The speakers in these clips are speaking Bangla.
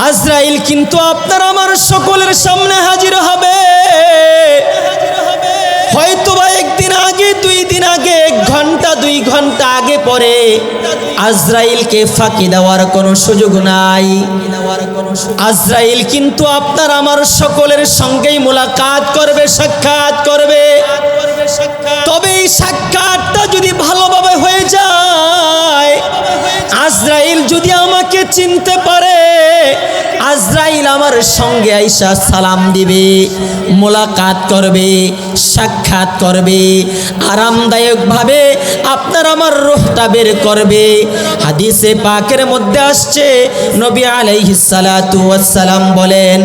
আজরাইল কিন্তু আপনার আমার সকলের সামনে হাজির হবে। হয়তোবা একদিন আগে, 2 দিন আগে, 1 ঘন্টা 2 ঘন্টা আগে পরে আজরাইলকে ফাঁকি দেওয়ার কোনো সুযোগ নাই। আজরাইল কিন্তু আপনার আমার সকলের সঙ্গেই মোলাকাত করবে, সাক্ষাৎ করবে। তবে এই সাক্ষাৎটা যদি ভালোভাবে হয়ে যায়, আজরাইল যদি আমাকে চিনতে পারে, আজরাইল আমার সঙ্গে আইসা সালাম দিবে, মোলাকাত করবে, সাক্ষাৎ করবে, আরামদায়কভাবে আপনার আমার রূহটা বের করবে। হাদিসে পাকের মধ্যে আসছে, নবী আলাইহিস সালাতু ওয়াস সালাম বলেন,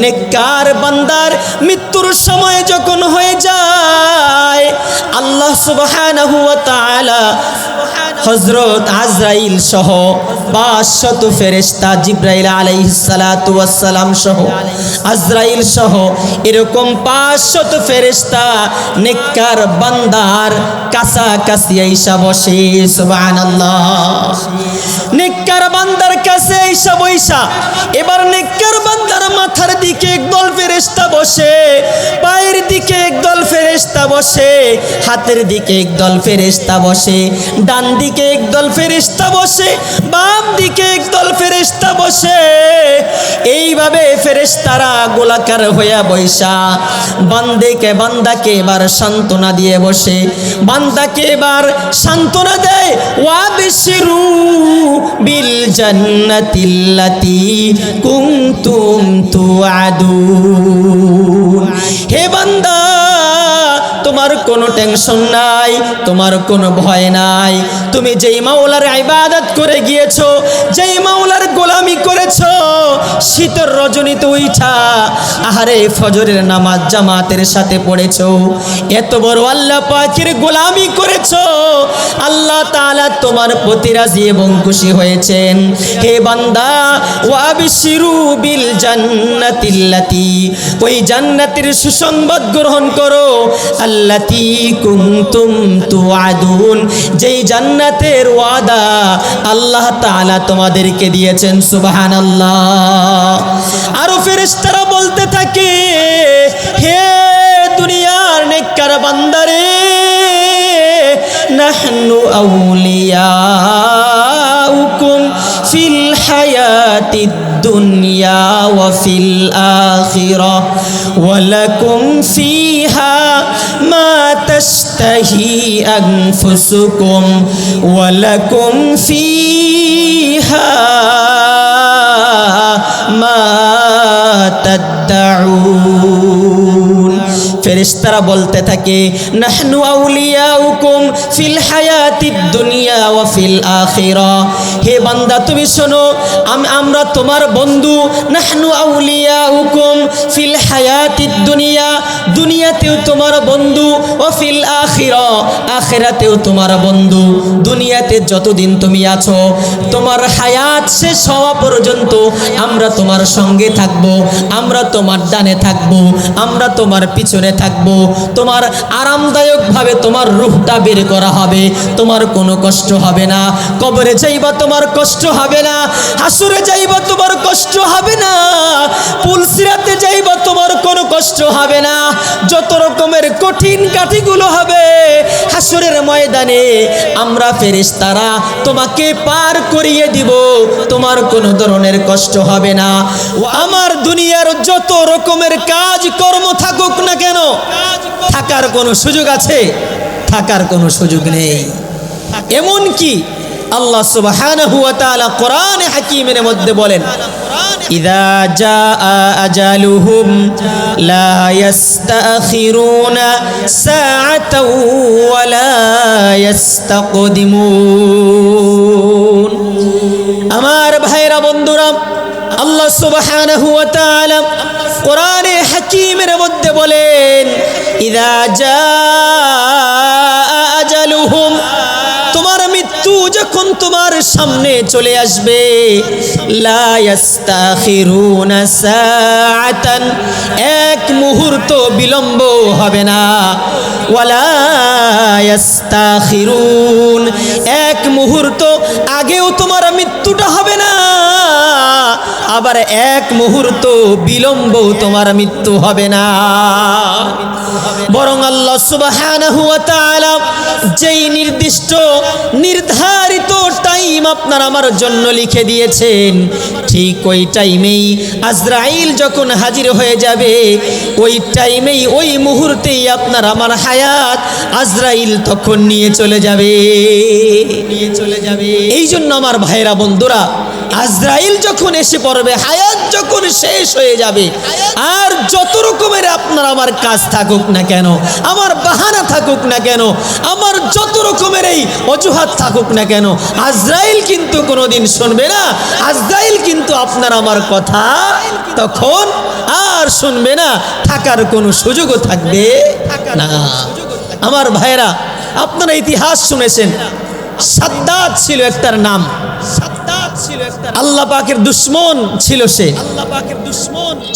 নেককার বান্দার মৃত্যুর সময় যখন হয়ে যায়, আল্লাহ সুবহানাহু ওয়া তাআলা হযরত আজরাইল সহ 500 ফেরেশতা, জিবরাইল আলাইহিস সালাতু ওয়াস সালাম সহ, আজরাইল সহ এরকম 500 ফেরেশতা নেককার বান্দার কাছাকাছি আইসা বসে। সুবহানাল্লাহ। নেককার বান্দার কাছে আইসা বইসা এবার নেককার বান্দার মাথার দিকে একদল ফেরেশতা বসে, পায়ের দিকে একদল ফেরেশতা বসে, হাতের দিকে একদল ফেরেশতা বসে, ডান দিকে একদল ফেরেশতা বসে, বাম দিকে একদল ফেরেশতা বসে। এইভাবে ফেরেশতারা গোলাকার হইয়া বইসা বান্দাকে এবার সান্ত্বনা দিয়ে বসে, বান্দাকে এবার সান্ত্বনা দেয়, ওয়াবিশিরু বিল জান্নাতিল্লাতি কুনতুম তুআদুন। হে বান্দা, তোমার কোনো টেনশন নাই, তোমার কোনো ভয় নাই। তুমি যেই মাওলার ইবাদত করে গিয়েছো, যেই মাওলার গোলামি করেছো, শীতের রজনীতে উঠা আহারে ফজরের নামাজ জামাতের সাথে পড়েছো, এত বড় আল্লাহ পাকের গোলামি করেছো, আল্লাহ তাআলা তোমার প্রতি রাজি এবং খুশি হয়েছেন। হে বান্দা, ওয়াবিশিরু বিল জান্নাতিল্লাতি, ওই জান্নাতের সুসংবাদ গ্রহণ করো, আল্লাতি কুনতুম তুআদুন, যেই জান্নাতের ওয়াদা আল্লাহ তাআলা তোমাদেরকে দিয়েছেন। সুবহানাল্লাহ। আরো ফেরেশতারা বলতে থাকে, হে দুনিয়ার নেককার বান্দারে, নাহনু আউলিয়াউকুম ফিল হায়াতিদ দুনিয়া ওয়া ফিল আখিরাহ ওয়া লাকুম ফিহা মা তাশতাহি আনফুসুকুম ওয়া লাকুম ফিহা মা তাদউন। ফেরেশতারা বলতে থাকে, নাহনু আউলিয়াউকুম ফিল হায়াতিদ দুনিয়া ওয়া ফিল আখিরাহ। হে বান্দা, তুমি শোনো, আমরা তোমার বন্ধু। নাহনু আউলিয়াউকুম ফিল হায়াতিদ দুনিয়া, দুনিয়াতেও তোমার বন্ধু, ও ফিল আখিরাহ, আখিরাতেও তোমার বন্ধু। দুনিয়াতে যতদিন তুমি আছো, তোমার হায়াত শেষ হওয়া পর্যন্ত আমরা তোমার সঙ্গে থাকবো, আমরা তোমার ডানে থাকবো, আমরা তোমার পিছনে থাকবো। তোমার আরামদায়কভাবে তোমার রূহটা বের করা হবে, তোমার কোনো কষ্ট হবে না। কবরে যাইবা তোমার কষ্ট হবে না, হাসুরে যাইবা তোমার কষ্ট হবে না, পুলসিরাতে যাইবা তোমার কোনো কষ্ট হবে না। যত রকমের কঠিন কাঠিগুলো হবে হাসুরের ময়দানে আমরা ফেরেশতারা তোমাকে পার করিয়ে দিব, তোমার কোনো ধরনের কষ্ট হবে না। আমার দুনিয়ার যত রকমের কাজ কর্ম থাকুক না কেন, থাকার কোনো সুযোগ আছে? থাকার কোনো সুযোগ নেই। এমন কি আল্লাহ সুবহানাহু ওয়া তাআলা কোরআনে হাকীমের মধ্যে বলেন, ইযা জাআ আজালুহুম লা ইস্তাখিরুনা সাআতাও ওয়া লা ইস্তাকদিমুন। আমার ভাইরা বন্ধুরা, আল্লাহ সুবহানাহু ওয়া তাআলা কোরআনে হাকীমের মধ্যে বলেন, ইযা জাআ আজালুহুম, তোমার মৃত্যু যখন তোমার সামনে চলে আসবে, লা ইস্তাখিরুনা সাআতান, এক মুহূর্ত বিলম্ব হবে না, ওয়ালা ইস্তাখিরুন, এক মুহূর্ত আগেও তোমার মৃত্যুটা হবে না, আবার এক মুহূর্ত বিলম্ব তোমার মৃত্যু হবে না। বরং আল্লাহ সুবহানাহু ওয়া তাআলা যেই নির্ধারিত টাইম আপনার আমার জন্য লিখে দিয়েছেন, ঠিক ওই টাইমেই আজরাইল যখন হাজির হয়ে যাবে, ওই টাইমেই ওই মুহূর্তেই আপনার আমার হায়াত আজরাইল তখন নিয়ে চলে যাবে। এই জন্য আমার ভাইরা বন্ধুরা, আজরাইল যখন এসে পড়বে, হায়াত যখন শেষ হয়ে যাবে, আর যত রকমের আপনার আমার কাজ থাকুক না কেন, আমার বাহানা থাকুক না কেন, আমার যত রকমের এই অজুহাত থাকুক না কেন, আজরাইল কিন্তু কোনোদিন শুনবে না। আজরাইল কিন্তু আপনার আমার কথা তখন আর শুনবে না, থাকার কোনো সুযোগও থাকবে না। আমার ভাইরা, আপনারা ইতিহাস শুনেছেন, সাদ্দাত ছিল একটার নাম। আল্লাহ পাকের দুশ্মন ছিল সে।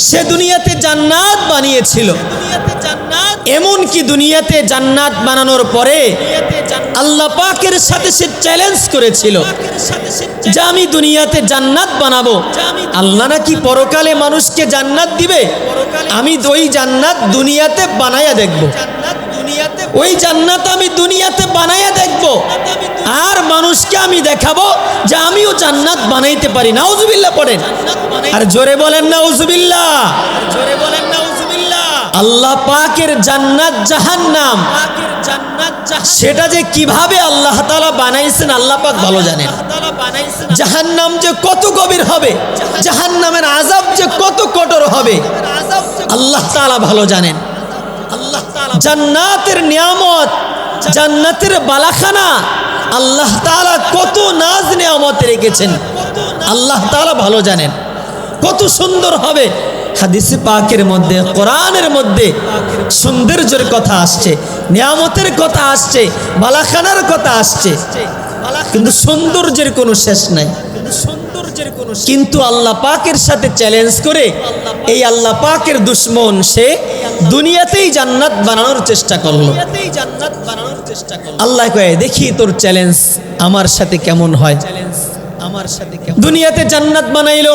সে দুনিয়াতে জান্নাত বানিয়েছিল। এমনকি দুনিয়াতে জান্নাত বানানোর পরে আল্লাহ পাকের সাথে সে চ্যালেঞ্জ করেছিল যে আমি দুনিয়াতে জান্নাত বানাবো। আল্লাহ নাকি পরকালে মানুষকে জান্নাত দিবে, আমি ওই জান্নাত দুনিয়াতে বানায়া দেখব। ওই জান্নাত আমি দুনিয়াতে বানায়া দেখব, আর মানুষকে আমি দেখাবো যে আমিও জান্নাত বানাইতে পারি। নাউজুবিল্লাহ পড়েন, আর জোরে বলেন নাউজুবিল্লাহ। আল্লাহ পাকের জান্নাত জাহান্নাম, সেটা যে কিভাবে আল্লাহ তাআলা বানাইছেন আল্লাহ পাক ভালো জানেন। জাহান্নাম যে কত গভীর হবে, জাহান্নামের আযাব যে কত কঠোর হবে আল্লাহ তাআলা ভালো জানেন। জান্নাতের নিয়ামত, জান্নাতের বালাখানা আল্লাহ তাআলা কত নাজ নিয়ামত রেখেছেন আল্লাহ তাআলা ভালো জানেন। কত সুন্দর হবে। হাদিসে পাকের মধ্যে, কোরআনের মধ্যে সৌন্দর্যের কথা আসছে, নিয়ামতের কথা আসছে, বালাখানার কথা আসছে, কিন্তু সৌন্দর্যের কোনো শেষ নাই। কিন্তু আল্লাহ পাকের সাথে চ্যালেঞ্জ করে এই আল্লাহ পাকের দুশ্মন সে দুনিয়াতেই জান্নাত বানানোর চেষ্টা করলো। আল্লাহ কয়ে, দেখি তোর চ্যালেঞ্জ আমার সাথে কেমন হয়। দুনিয়াতে জান্নাত বানাইলো,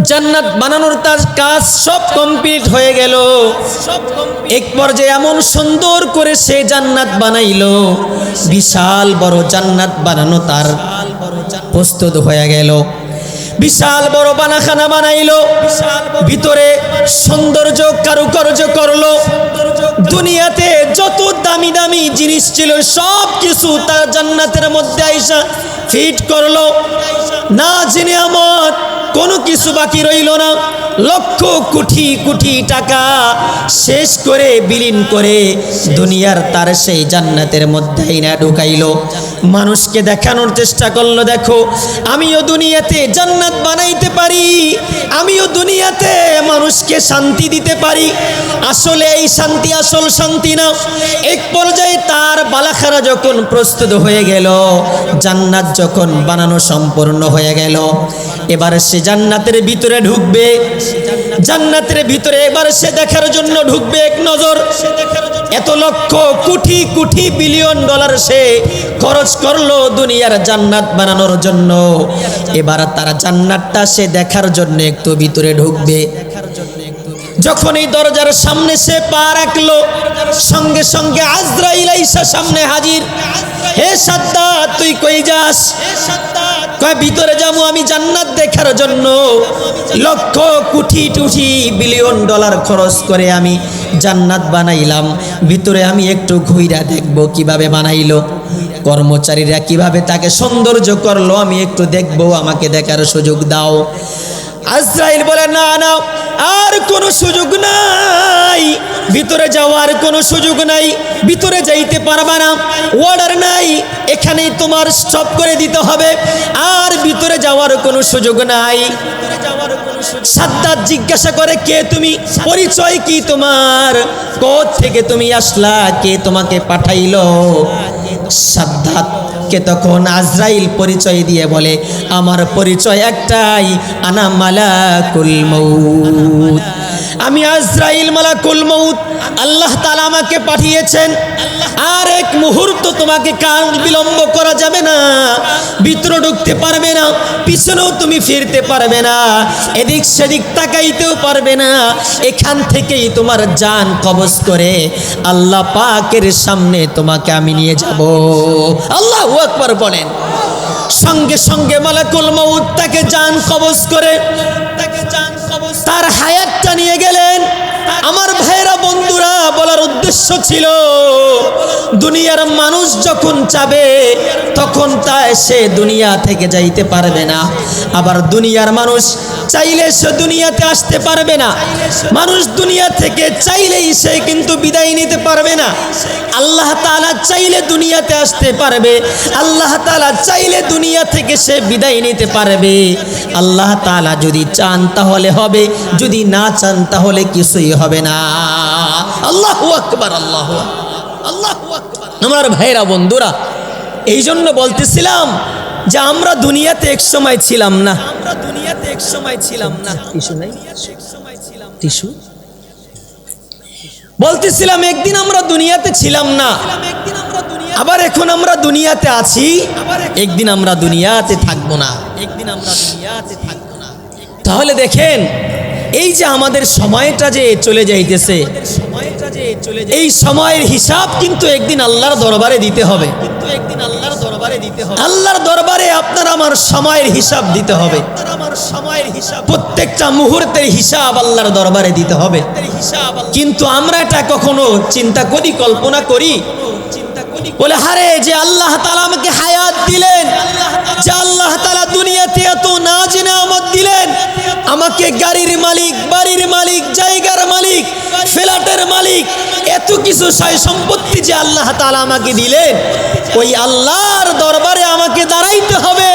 জান্নাত বানানোর তার কাজ সব কমপ্লিট হয়ে গেল। এক পর্যায়ে এমন সুন্দর করে সে জান্নাত বানাইলো, বিশাল বড় জান্নাত বানানো তার প্রস্তুত হয়ে গেল। বিশাল বড় বানাখানা বানাইলো, ভিতরে সৌন্দর্য কারুকার্য করলো। দুনিয়াতে যত দামি দামি জিনিস ছিল সব কিছু তার জান্নাতের মধ্যে আইসা ফিট করলো। না জেনে আমার কোনো কিছু বাকি রইল না। লক্ষ কোটি কোটি টাকা শেষ করে বিলীন করে দুনিয়ার তার সেই জান্নাতের মধ্যেই না ঢুকাইলো। মানুষকে দেখানোর চেষ্টা করলো, দেখো আমিও দুনিয়াতে জান্নাত বানাইতে পারি, আমিও দুনিয়াতে মানুষকে শান্তি দিতে পারি। আসলে এই শান্তি আসল শান্তি না। এক পর্যায়ে তার বালাখানা যখন প্রস্তুত হয়ে গেল, জান্নাত যখন বানানো সম্পূর্ণ হয়ে গেল, এবার সে জান্নাতের ভিতরে ঢুকবে। জান্নাতের ভিতরে এবার সে দেখার জন্য ঢুকবে এক নজর। এত লক্ষ কোটি কোটি বিলিয়ন ডলার সে খরচ করলো দুনিয়ার জান্নাত বানানোর জন্য। এবার তারা জান্নাতটা সে দেখার জন্য একটু ভিতরে ঢুকবে। যখন এই দরজার সামনে সে পা রাখলো, সঙ্গে সঙ্গে আজরাইল আইসা সামনে হাজির। হে সাদ্দাত, তুই কই যাস? কয়, ভিতরে যাবো আমি জান্নাত দেখার জন্য। লক্ষ কোটি কোটি বিলিয়ন ডলার খরচ করে আমি জান্নাত বানাইলাম, ভিতরে আমি একটু ঘুইরা দেখবো কিভাবে বানাইলো, কর্মচারীরা কিভাবে তাকে সৌন্দর্য করলো, আমি একটু দেখবো, আমাকে দেখার সুযোগ দাও। আজরাইল বলে, না না, আর কোনো সুযোগ নাই, ভিতরে যাওয়ার কোনো সুযোগ নাই, ভিতরে যাইতে পারবা না, অর্ডার নাই, এখানেই তোমার স্টপ করে দিতে হবে, আর ভিতরে যাওয়ার কোনো সুযোগ নাই। সাদ্দাত জিজ্ঞাসা করে, কে তুমি? পরিচয় কি তোমার? কোথা থেকে তুমি আসলা? কে তোমাকে পাঠাইলো? সাদ্দাতকে তখন আজরাইল পরিচয় দিয়ে বলে, আমার পরিচয় একটাই, আনা মালাকুল মউত, আমি আজরাইল মালাকুল মউত আল্লাহ তাআলা আমাকে পাঠিয়েছেন, আর এক মুহূর্ত তোমাকে কাল বিলম্ব করা যাবে না, ভিতরে ঢুকতে পারবে না, পিছনেও তুমি ফিরতে পারবে না, এদিক সেদিক তাকাইতেও পারবে না, এখান থেকেই তোমার জান কবজ করে আল্লাহ পাকের সামনে তোমাকে আমি নিয়ে যাব। আল্লাহু আকবার বলেন। সঙ্গে সঙ্গে মালাকুল মউত তাকে জান কবজ করে তার হায়াতটা নিয়ে গেলেন। আমার ভাইরা বন্ধুরা, বলার উদ্দেশ্য ছিল দুনিয়ার মানুষ যখন চাবে তখন সে দুনিয়া থেকে যাইতে পারবে না, আবার দুনিয়ার মানুষ চাইলে সে দুনিয়াতে আসতে পারবে না। মানুষ দুনিয়া থেকে চাইলেই সে কিন্তু বিদায় নিতে পারবে না। আল্লাহ তাআলা চাইলে দুনিয়াতে আসতে পারবে, আল্লাহ তাআলা চাইলে দুনিয়া থেকে সে বিদায় নিতে পারবে। আল্লাহ তাআলা যদি চান তাহলে হবে, যদি না চান তাহলে কিছুই হবে না। আল্লাহু আকবার, আল্লাহু আল্লাহু আকবার। আমার ভাইরা বন্ধুরা, এই জন্য বলতেছিলাম যে আমরা দুনিয়াতে এক সময় ছিলাম না, টিস্যু নাই, টিস্যু বলতেছিলাম একদিন আমরা দুনিয়াতে ছিলাম না, আবার এখন আমরা দুনিয়াতে আছি, একদিন আমরা দুনিয়াতে থাকবো না। তাহলে দেখেন, এই যে আমাদের সময়টা যে চলে যাইতেছে, এই সময়ের হিসাব কিন্তু একদিন আল্লাহর দরবারে দিতে হবে। আল্লাহর দরবারে আপনার আমার সময়ের হিসাব দিতে হবে। প্রত্যেকটা মুহূর্তের হিসাব আল্লাহর দরবারে দিতে হবে। কিন্তু আমরা এটা কখনো চিন্তা করি, কল্পনা করি? বলে হারে, যে আল্লাহ তাআলা আমাকে হায়াত দিলেন, যে আল্লাহ তাআলা দুনিয়াতে এত নাজ নেয়ামত দিলেন, আমাকে গাড়ির মালিক, বাড়ির মালিক, জায়গার মালিক, ফ্ল্যাটের মালিক, এত কিছু সয় সম্পত্তি যে আল্লাহ তাআলা আমাকে দিলেন, ওই আল্লাহর দরবারে আমাকে দাঁড়াইতে হবে,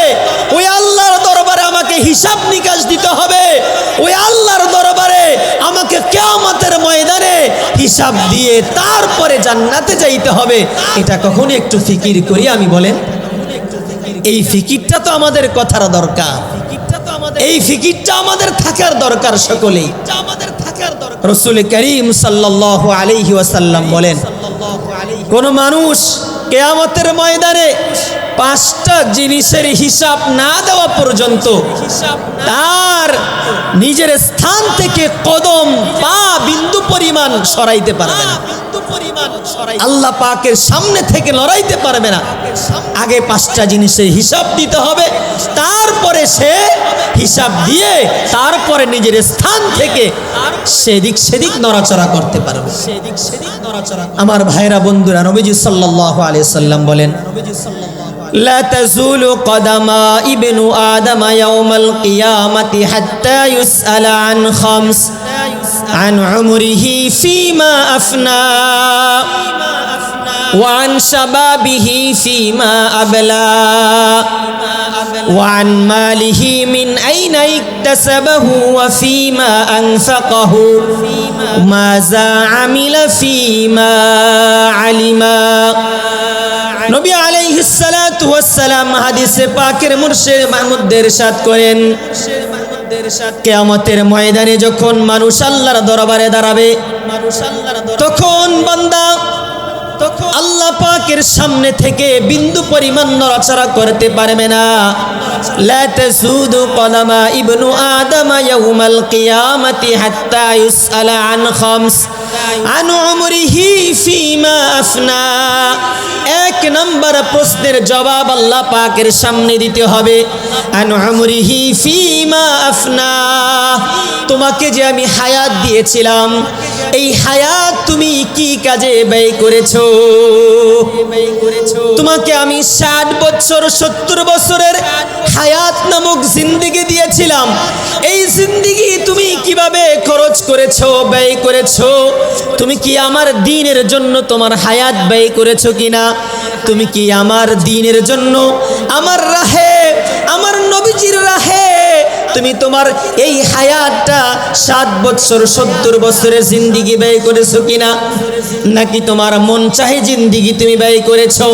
ওই আল্লাহর দরবারে আমাকে হিসাব নিকাশ দিতে হবে, ওই আল্লাহর দরবারে আমাকে কিয়ামতের ময়দানে হিসাব দিয়ে তারপরে জান্নাতে যাইতে হবে। এটা কখনো একটু ফিকির করি আমি? বলেন, এই ফিকিরটা তো আমাদের কথার দরকার, এই ফিকিরটা আমাদের থাকার দরকার, সকলেই রাসূল করিম সাল্লাল্লাহু আলাইহি ওয়াসাল্লাম বলেন, কোন মানুষ কিয়ামতের ময়দানে পাঁচটা জিনিসের হিসাব না দেওয়া পর্যন্ত তার নিজের স্থান থেকে কদম পা বিন্দু পরিমাণ সরাইতে পারবে না, আল্লাহ পাকের সামনে থেকে লড়াইতে পারবে না। আগে পাঁচটা জিনিসের হিসাব দিতে হবে, তারপরে সে হিসাব দিয়ে তারপরে নিজের স্থান থেকে সেদিক সেদিক নড়াচড়া করতে পারবে। আমার ভাইরা বন্ধুরা, নবীজি সাল্লাল্লাহু আলাইহি ওয়াসাল্লাম বলেন, لا تزول قدم ابن آدم يوم القيامة حتى يسأل عن خمس: عن عمره فيما أفنى، وعن شبابه فيما أبلى، وعن ماله من أين اكتسبه وفيما أنفقه، ماذا عمل فيما علم। নবী আলাইহিস সালাতু ওয়াস সালাম হাদিসে পাকের মুর্শিদ মাহমুদ ইরশাদ করেন, কিয়ামতের ময়দানে যখন মানুষ আল্লাহর দরবারে দাঁড়াবে, তখন বান্দা আল্লাহ পাকের সামনে থেকে বিন্দু পরিমাণ নড়াচড়া করতে পারবে না। লা তাসুদু কদামা ইবনু আদম ইয়াউমাল কিয়ামাতি হাত্তা ইউসআলা আন খামস: আন উমরিহি ফিমা আফনা। এক নম্বর প্রশ্নের জবাব আল্লাহ পাকের সামনে দিতে হবে, আন উমরিহি ফিমা আফনা। তোমাকে যে আমি হায়াত দিয়েছিলাম, এই হায়াত তুমি কি কাজে ব্যয় করেছো? তোমাকে আমি 60 বছর 70 বছরের হায়াত নামক জিন্দেগি দিয়েছিলাম, এই জিন্দেগি তুমি কিভাবে খরচ করেছো, ব্যয় করেছো? তুমি কি আমার দ্বীনের জন্য তোমার হায়াত ব্যয় করেছো কিনা? তুমি কি আমার দ্বীনের জন্য, আমার রাহে, আমার নবীজির রাহে, তুমি তোমার এই হায়াতটা 7 বছর 70 বছরের জিন্দেগি ব্যয় করেছো কিনা, নাকি তোমার মন চাহে জিন্দেগি তুমি ব্যয় করেছো?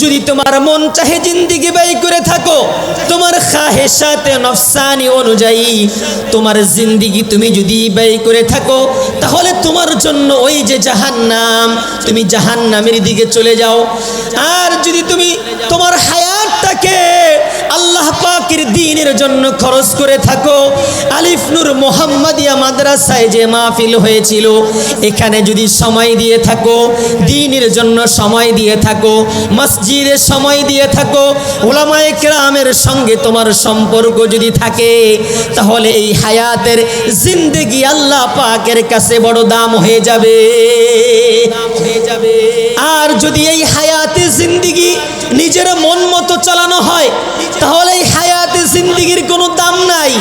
যদি তোমার মন চাহে জিন্দেগি ব্যয় করে থাকো, তোমার খাহেশাতে নফসানি অনুযায়ী তোমার জিন্দেগি তুমি যদি ব্যয় করে থাকো, তাহলে তোমার জন্য ওই যে জাহান্নাম, তুমি জাহান্নামের দিকে চলে যাও। আর যদি তুমি তোমার হায়াতটাকে আল্লাহ পাকের দ্বীনের জন্য খরচ করে থাকো, আলিফ নূর মোহাম্মদিয়া মাদ্রাসায় যে মাহফিল হয়েছিল এখানে যদি সময় দিয়ে থাকো, দ্বীনের জন্য সময় দিয়ে থাকো, মসজিদে সময় দিয়ে থাকো, উলামায়ে কেরামের সঙ্গে তোমার সম্পর্ক যদি থাকে, তাহলে এই হায়াতের জিন্দেগি আল্লাহ পাকের কাছে বড় দাম হয়ে যাবে। আর যদি এই হায়াতে জিন্দেগি নিজের মন মতো চালানো হয়, তাহলে এই হায়াতে জিন্দেগির কোনো দাম নাই।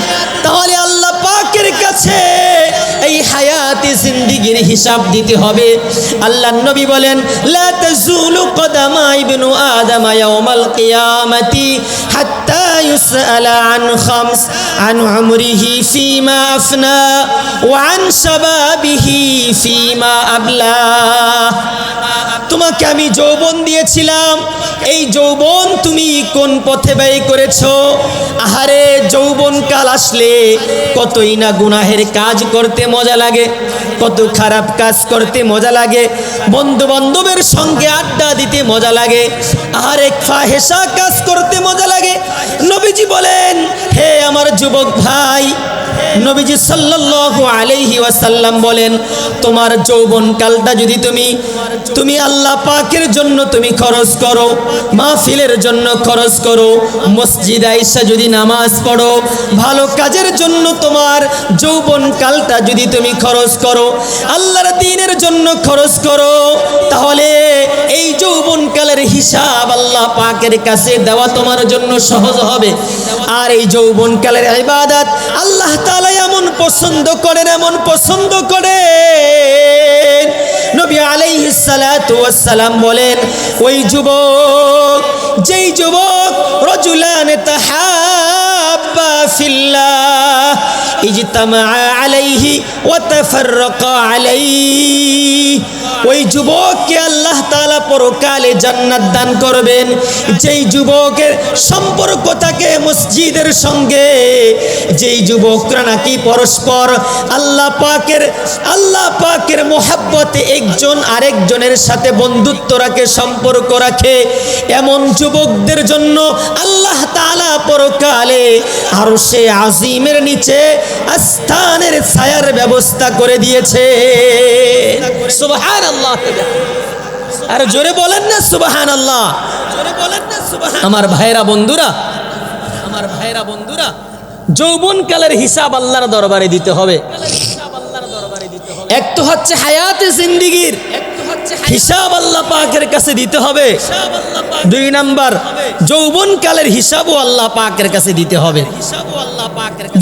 তাহলে আল্লাহ পাকের কাছে এই হায়াতে জিন্দেগির হিসাব দিতে হবে। আল্লাহর নবী বলেন, লা তাজুলু কদামা ইবনু আদম ইয়াউমাল কিয়ামাতি হাত্তা ইউসআলা আন খামস, আন উমরিহি ফীমা আফনা ওয়া আন শাবাবিহি ফীমা আবলা। তোমাকে আমি যৌবন দিয়েছিলাম, এই যৌবন তুমি কোন পথে ব্যয় করেছো? আহারে, যৌবন কাল আসলে কতই না গুনাহের কাজ করতে মজা লাগে, কত খারাপ কাজ করতে মজা লাগে, বন্ধু বান্ধবের সঙ্গে আড্ডা দিতে মজা লাগে, আহারে ফাহেশা কাজ করতে মজা লাগে। নবীজি বলেন, হে আমার যুবক ভাই, নবীজি সাল্লাল্লাহু আলাইহি ওয়াসাল্লাম বলেন, তোমার যৌবন কালটা যদি তুমি আল্লাহ পাকের জন্য তুমি খরচ করো, মাহফিলের জন্য খরচ করো, মসজিদে আইসা যদি নামাজ পড়ো, ভালো কাজের জন্য তোমার যৌবন কালটা যদি তুমি খরচ করো, আল্লাহর দ্বীনের জন্য খরচ করো, তাহলে এই যৌবন কালের হিসাব আল্লাহ পাকের কাছে দেওয়া তোমার জন্য সহজ হবে। আর এই যৌবন কালের ইবাদত আল্লাহ তাআলা এমন পছন্দ করেন, এমন পছন্দ করেন, নবী আলাইহিস সালাতু ওয়াস সালাম বলেন, ওই যুবক, যেই যুবক রাজুলান তাহাব্বা ফিল্লাহ ইজতামা আলাইহি ওয়া তাফাররাকা আলাইহি, ওই যুবককে আল্লাহ তাআলা পরকালে জান্নাত দান করবেন। যেই যুবকের সম্পর্ক থাকে মসজিদের সঙ্গে, যেই যুবকরা নাকি পরস্পর আল্লাহ পাকের মোহাব্বতে একজন আরেকজনের সাথে বন্ধুত্ব রাখে, সম্পর্ক রাখে, এমন যুবকদের জন্য আল্লাহ তাআলা পরকালে আরশে আজিমের নিচে আস্থানের ছায়ার ব্যবস্থা করে দিয়েছে। সুবহানাল্লাহ। আর জোরে বলেন না সুবহানাল্লাহ। আমার ভাইরা বন্ধুরা, যৌবন কালের হিসাব আল্লাহর দরবারে দিতে হবে। এক তো হচ্ছে হায়াতে জিন্দেগির হিসাব আল্লাহ পাকের কাছে দিতে হবে, 2 নাম্বার যৌবন কালের হিসাবও আল্লাহ পাকের কাছে দিতে হবে।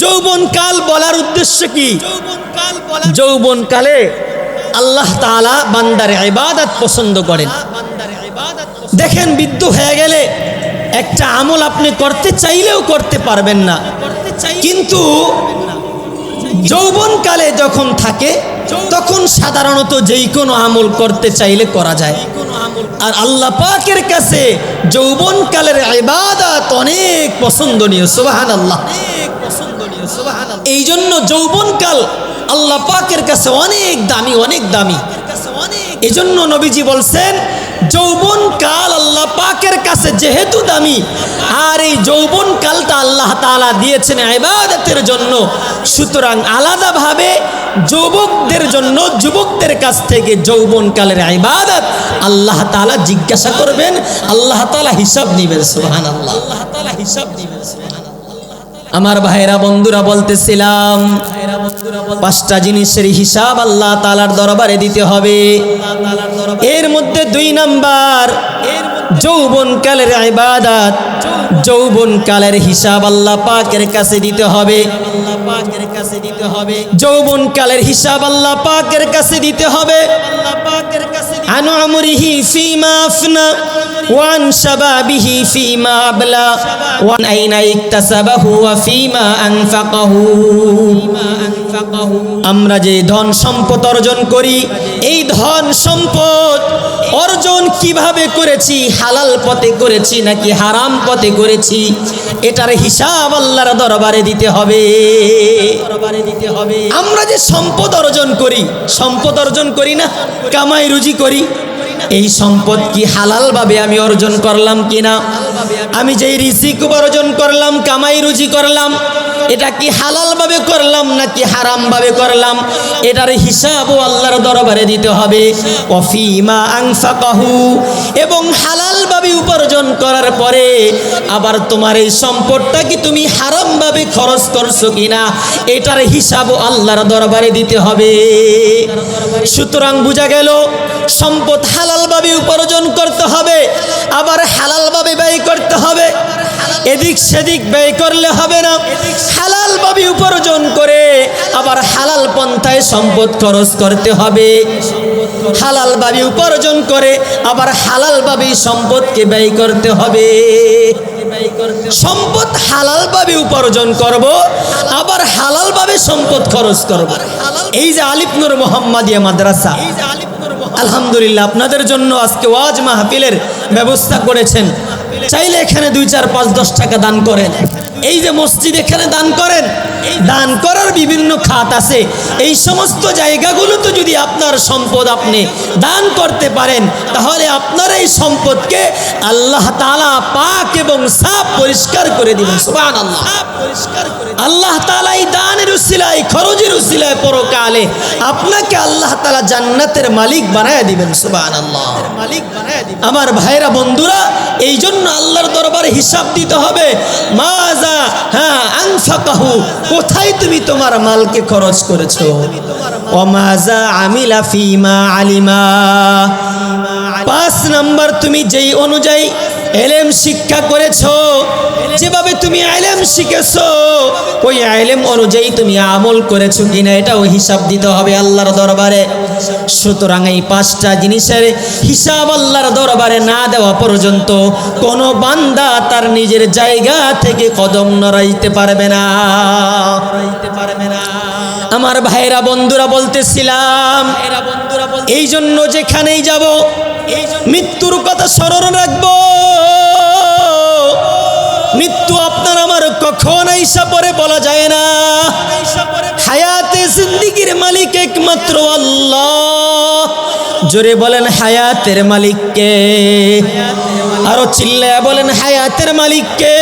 যৌবন কাল বলার উদ্দেশ্য কি? যৌবন কালে আল্লাহ তাআলা বান্দার ইবাদত পছন্দ করেন। দেখেন, বৃদ্ধ হয়ে গেলে একটা আমল আপনি করতে চাইলেও করতে পারবেন না, কিন্তু যৌবন কালে যখন থাকে তখন সাধারণত যেই কোনো আমল করতে চাইলে করা যায়। আর আল্লাহ পাকের কাছে যৌবন কালের ইবাদত অনেক পছন্দনীয়। সুবহানাল্লাহ। এই জন্য যৌবন কাল আল্লাহ পাকের কাছে অনেক দামি, অনেক দামি। এজন্য নবীজি বলছেন, যৌবন কাল আল্লাহ পাকের কাছে যেহেতু দামি, আর এই যৌবন কালটা আল্লাহ তাআলা দিয়েছেন ইবাদতের জন্য, সুতরাং আলাদাভাবে যুবকদের জন্য যুবকদের কাছ থেকে যৌবন কালের ইবাদত আল্লাহ তাআলা জিজ্ঞাসা করবেন, আল্লাহ তাআলা হিসাব নেবেন। সুবহানাল্লাহ। আমার ভাইরা বন্ধুরা, বলতেছিলাম 5টা জিনিসের হিসাব আল্লাহ তাআলার দরবারে দিতে হবে। এর মধ্যে 2 নাম্বার যৌবন কালের ইবাদত, যৌবন কালের হিসাব আল্লাহ পাকের কাছে দিতে হবে। যৌবন কালের হিসাব আল্লাহ পাকের কাছে দিতে হবে। عن عمره فيما أفنى وعن شبابه فيما أبلى وعن أين اكتسبه وفيما أنفقه আমরা যে ধন সম্পদ অর্জন করি এই ধন সম্পদ অর্জন কিভাবে করেছি, হালাল পথে করেছি নাকি হারাম পথে করেছি, এটার হিসাব আল্লাহর দরবারে দিতে হবে। আমরা যে সম্পদ অর্জন করি না, কামাই রুজি করি, এই সম্পদ কি হালাল ভাবে আমি অর্জন করলাম কিনা, আমি যেই রিজিক উপার্জন করলাম, কামাই রুজি করলাম, এটা কি হালাল ভাবে করলাম নাকি হারাম ভাবে করলাম, এটার হিসাবও আল্লাহর দরবারে দিতে হবে। ওয়াফিমা আনফাকাহু, এবং হালাল ভাবে উপার্জন করার পরে আবার তোমার এই সম্পদটা কি তুমি হারাম ভাবে খরচ করছো কিনা, এটার হিসাবও আল্লাহর দরবারে দিতে হবে। সুতরাং বোঝা গেল সম্পদ হালাল ভাবে উপার্জন করতে হবে, আবার হালাল ভাবে ব্যয় করতে হবে। এদিক সেদিক ব্যয় করলে হবে না, হালাল ভাবে উপার্জন করে আবার হালাল পন্থায় সম্পদ খরচ করতে হবে। হালাল ভাবে উপার্জন করে আবার হালাল ভাবে সম্পদকে ব্যয় করতে হবে। সম্পদ হালাল ভাবে উপার্জন করব, আবার হালাল ভাবে সম্পদ খরচ করব। এই যে আলিফ নূর মোহাম্মদিয়া মাদ্রাসা, আলহামদুলিল্লাহ আপনাদের জন্য আজকে ওয়াজ মাহফিলের ব্যবস্থা করেছেন। চাইলে এখানে 2, 4, 5, 10 টাকা দান করেন। এই যে মসজিদ, এখানে দান করেন। দান করার বিভিন্ন খাত আছে, এই সমস্ত জায়গাগুলোতে যদি আপনার সম্পদ আপনি দান করতে পারেন, তাহলে আপনার এই সম্পদকে আল্লাহ তাআলা পাক এবং সাফ পরিষ্কার করে দিবেন। সুবহানাল্লাহ। আল্লাহ তাআলা এই দানের উসিলায়, খরচের উসিলায় পরকালে আপনাকে আল্লাহ তাআলা জান্নাতের মালিক বানায় দিবেন। সুবহানাল্লাহ। আমার ভাইরা, বন্ধুরা, এই জন্য আল্লাহর দরবারে হিসাব দিতে হবে। মাজা আনফাকাহু, কোথায় তুমি তোমার মালকে খরচ করেছো। ওয়া মাজা আমিলা ফিমা আলিমা। 5 নাম্বার, তুমি যেই অনুযায়ী ইলম শিক্ষা করেছো, যেভাবে তুমি ইলম শিখেছো, ওই ইলম অনুযায়ী তুমি আমল করেছো কিনা, এটাও হিসাব দিতে হবে আল্লাহর দরবারে। সুতরাং এই 5টা জিনিসের হিসাব আল্লাহর দরবারে না দেওয়া পর্যন্ত কোনো বান্দা তার নিজের জায়গা থেকে কদম নড়াইতে পারবে না। আমার ভাইরা, বন্ধুরা, বলতেছিলাম এই জন্য যেখানেই যাব মৃত্যুর কথা স্মরণ রাখবো। মৃত্যু আপনার আমার কখন আইসা পরে বলা যায় না। হায়াতে জিন্দেগির মালিক একমাত্র আল্লাহ। জোরে বলেন হায়াতের মালিককে, আরো চিল্লায়া বলেন হায়াতের মালিককে,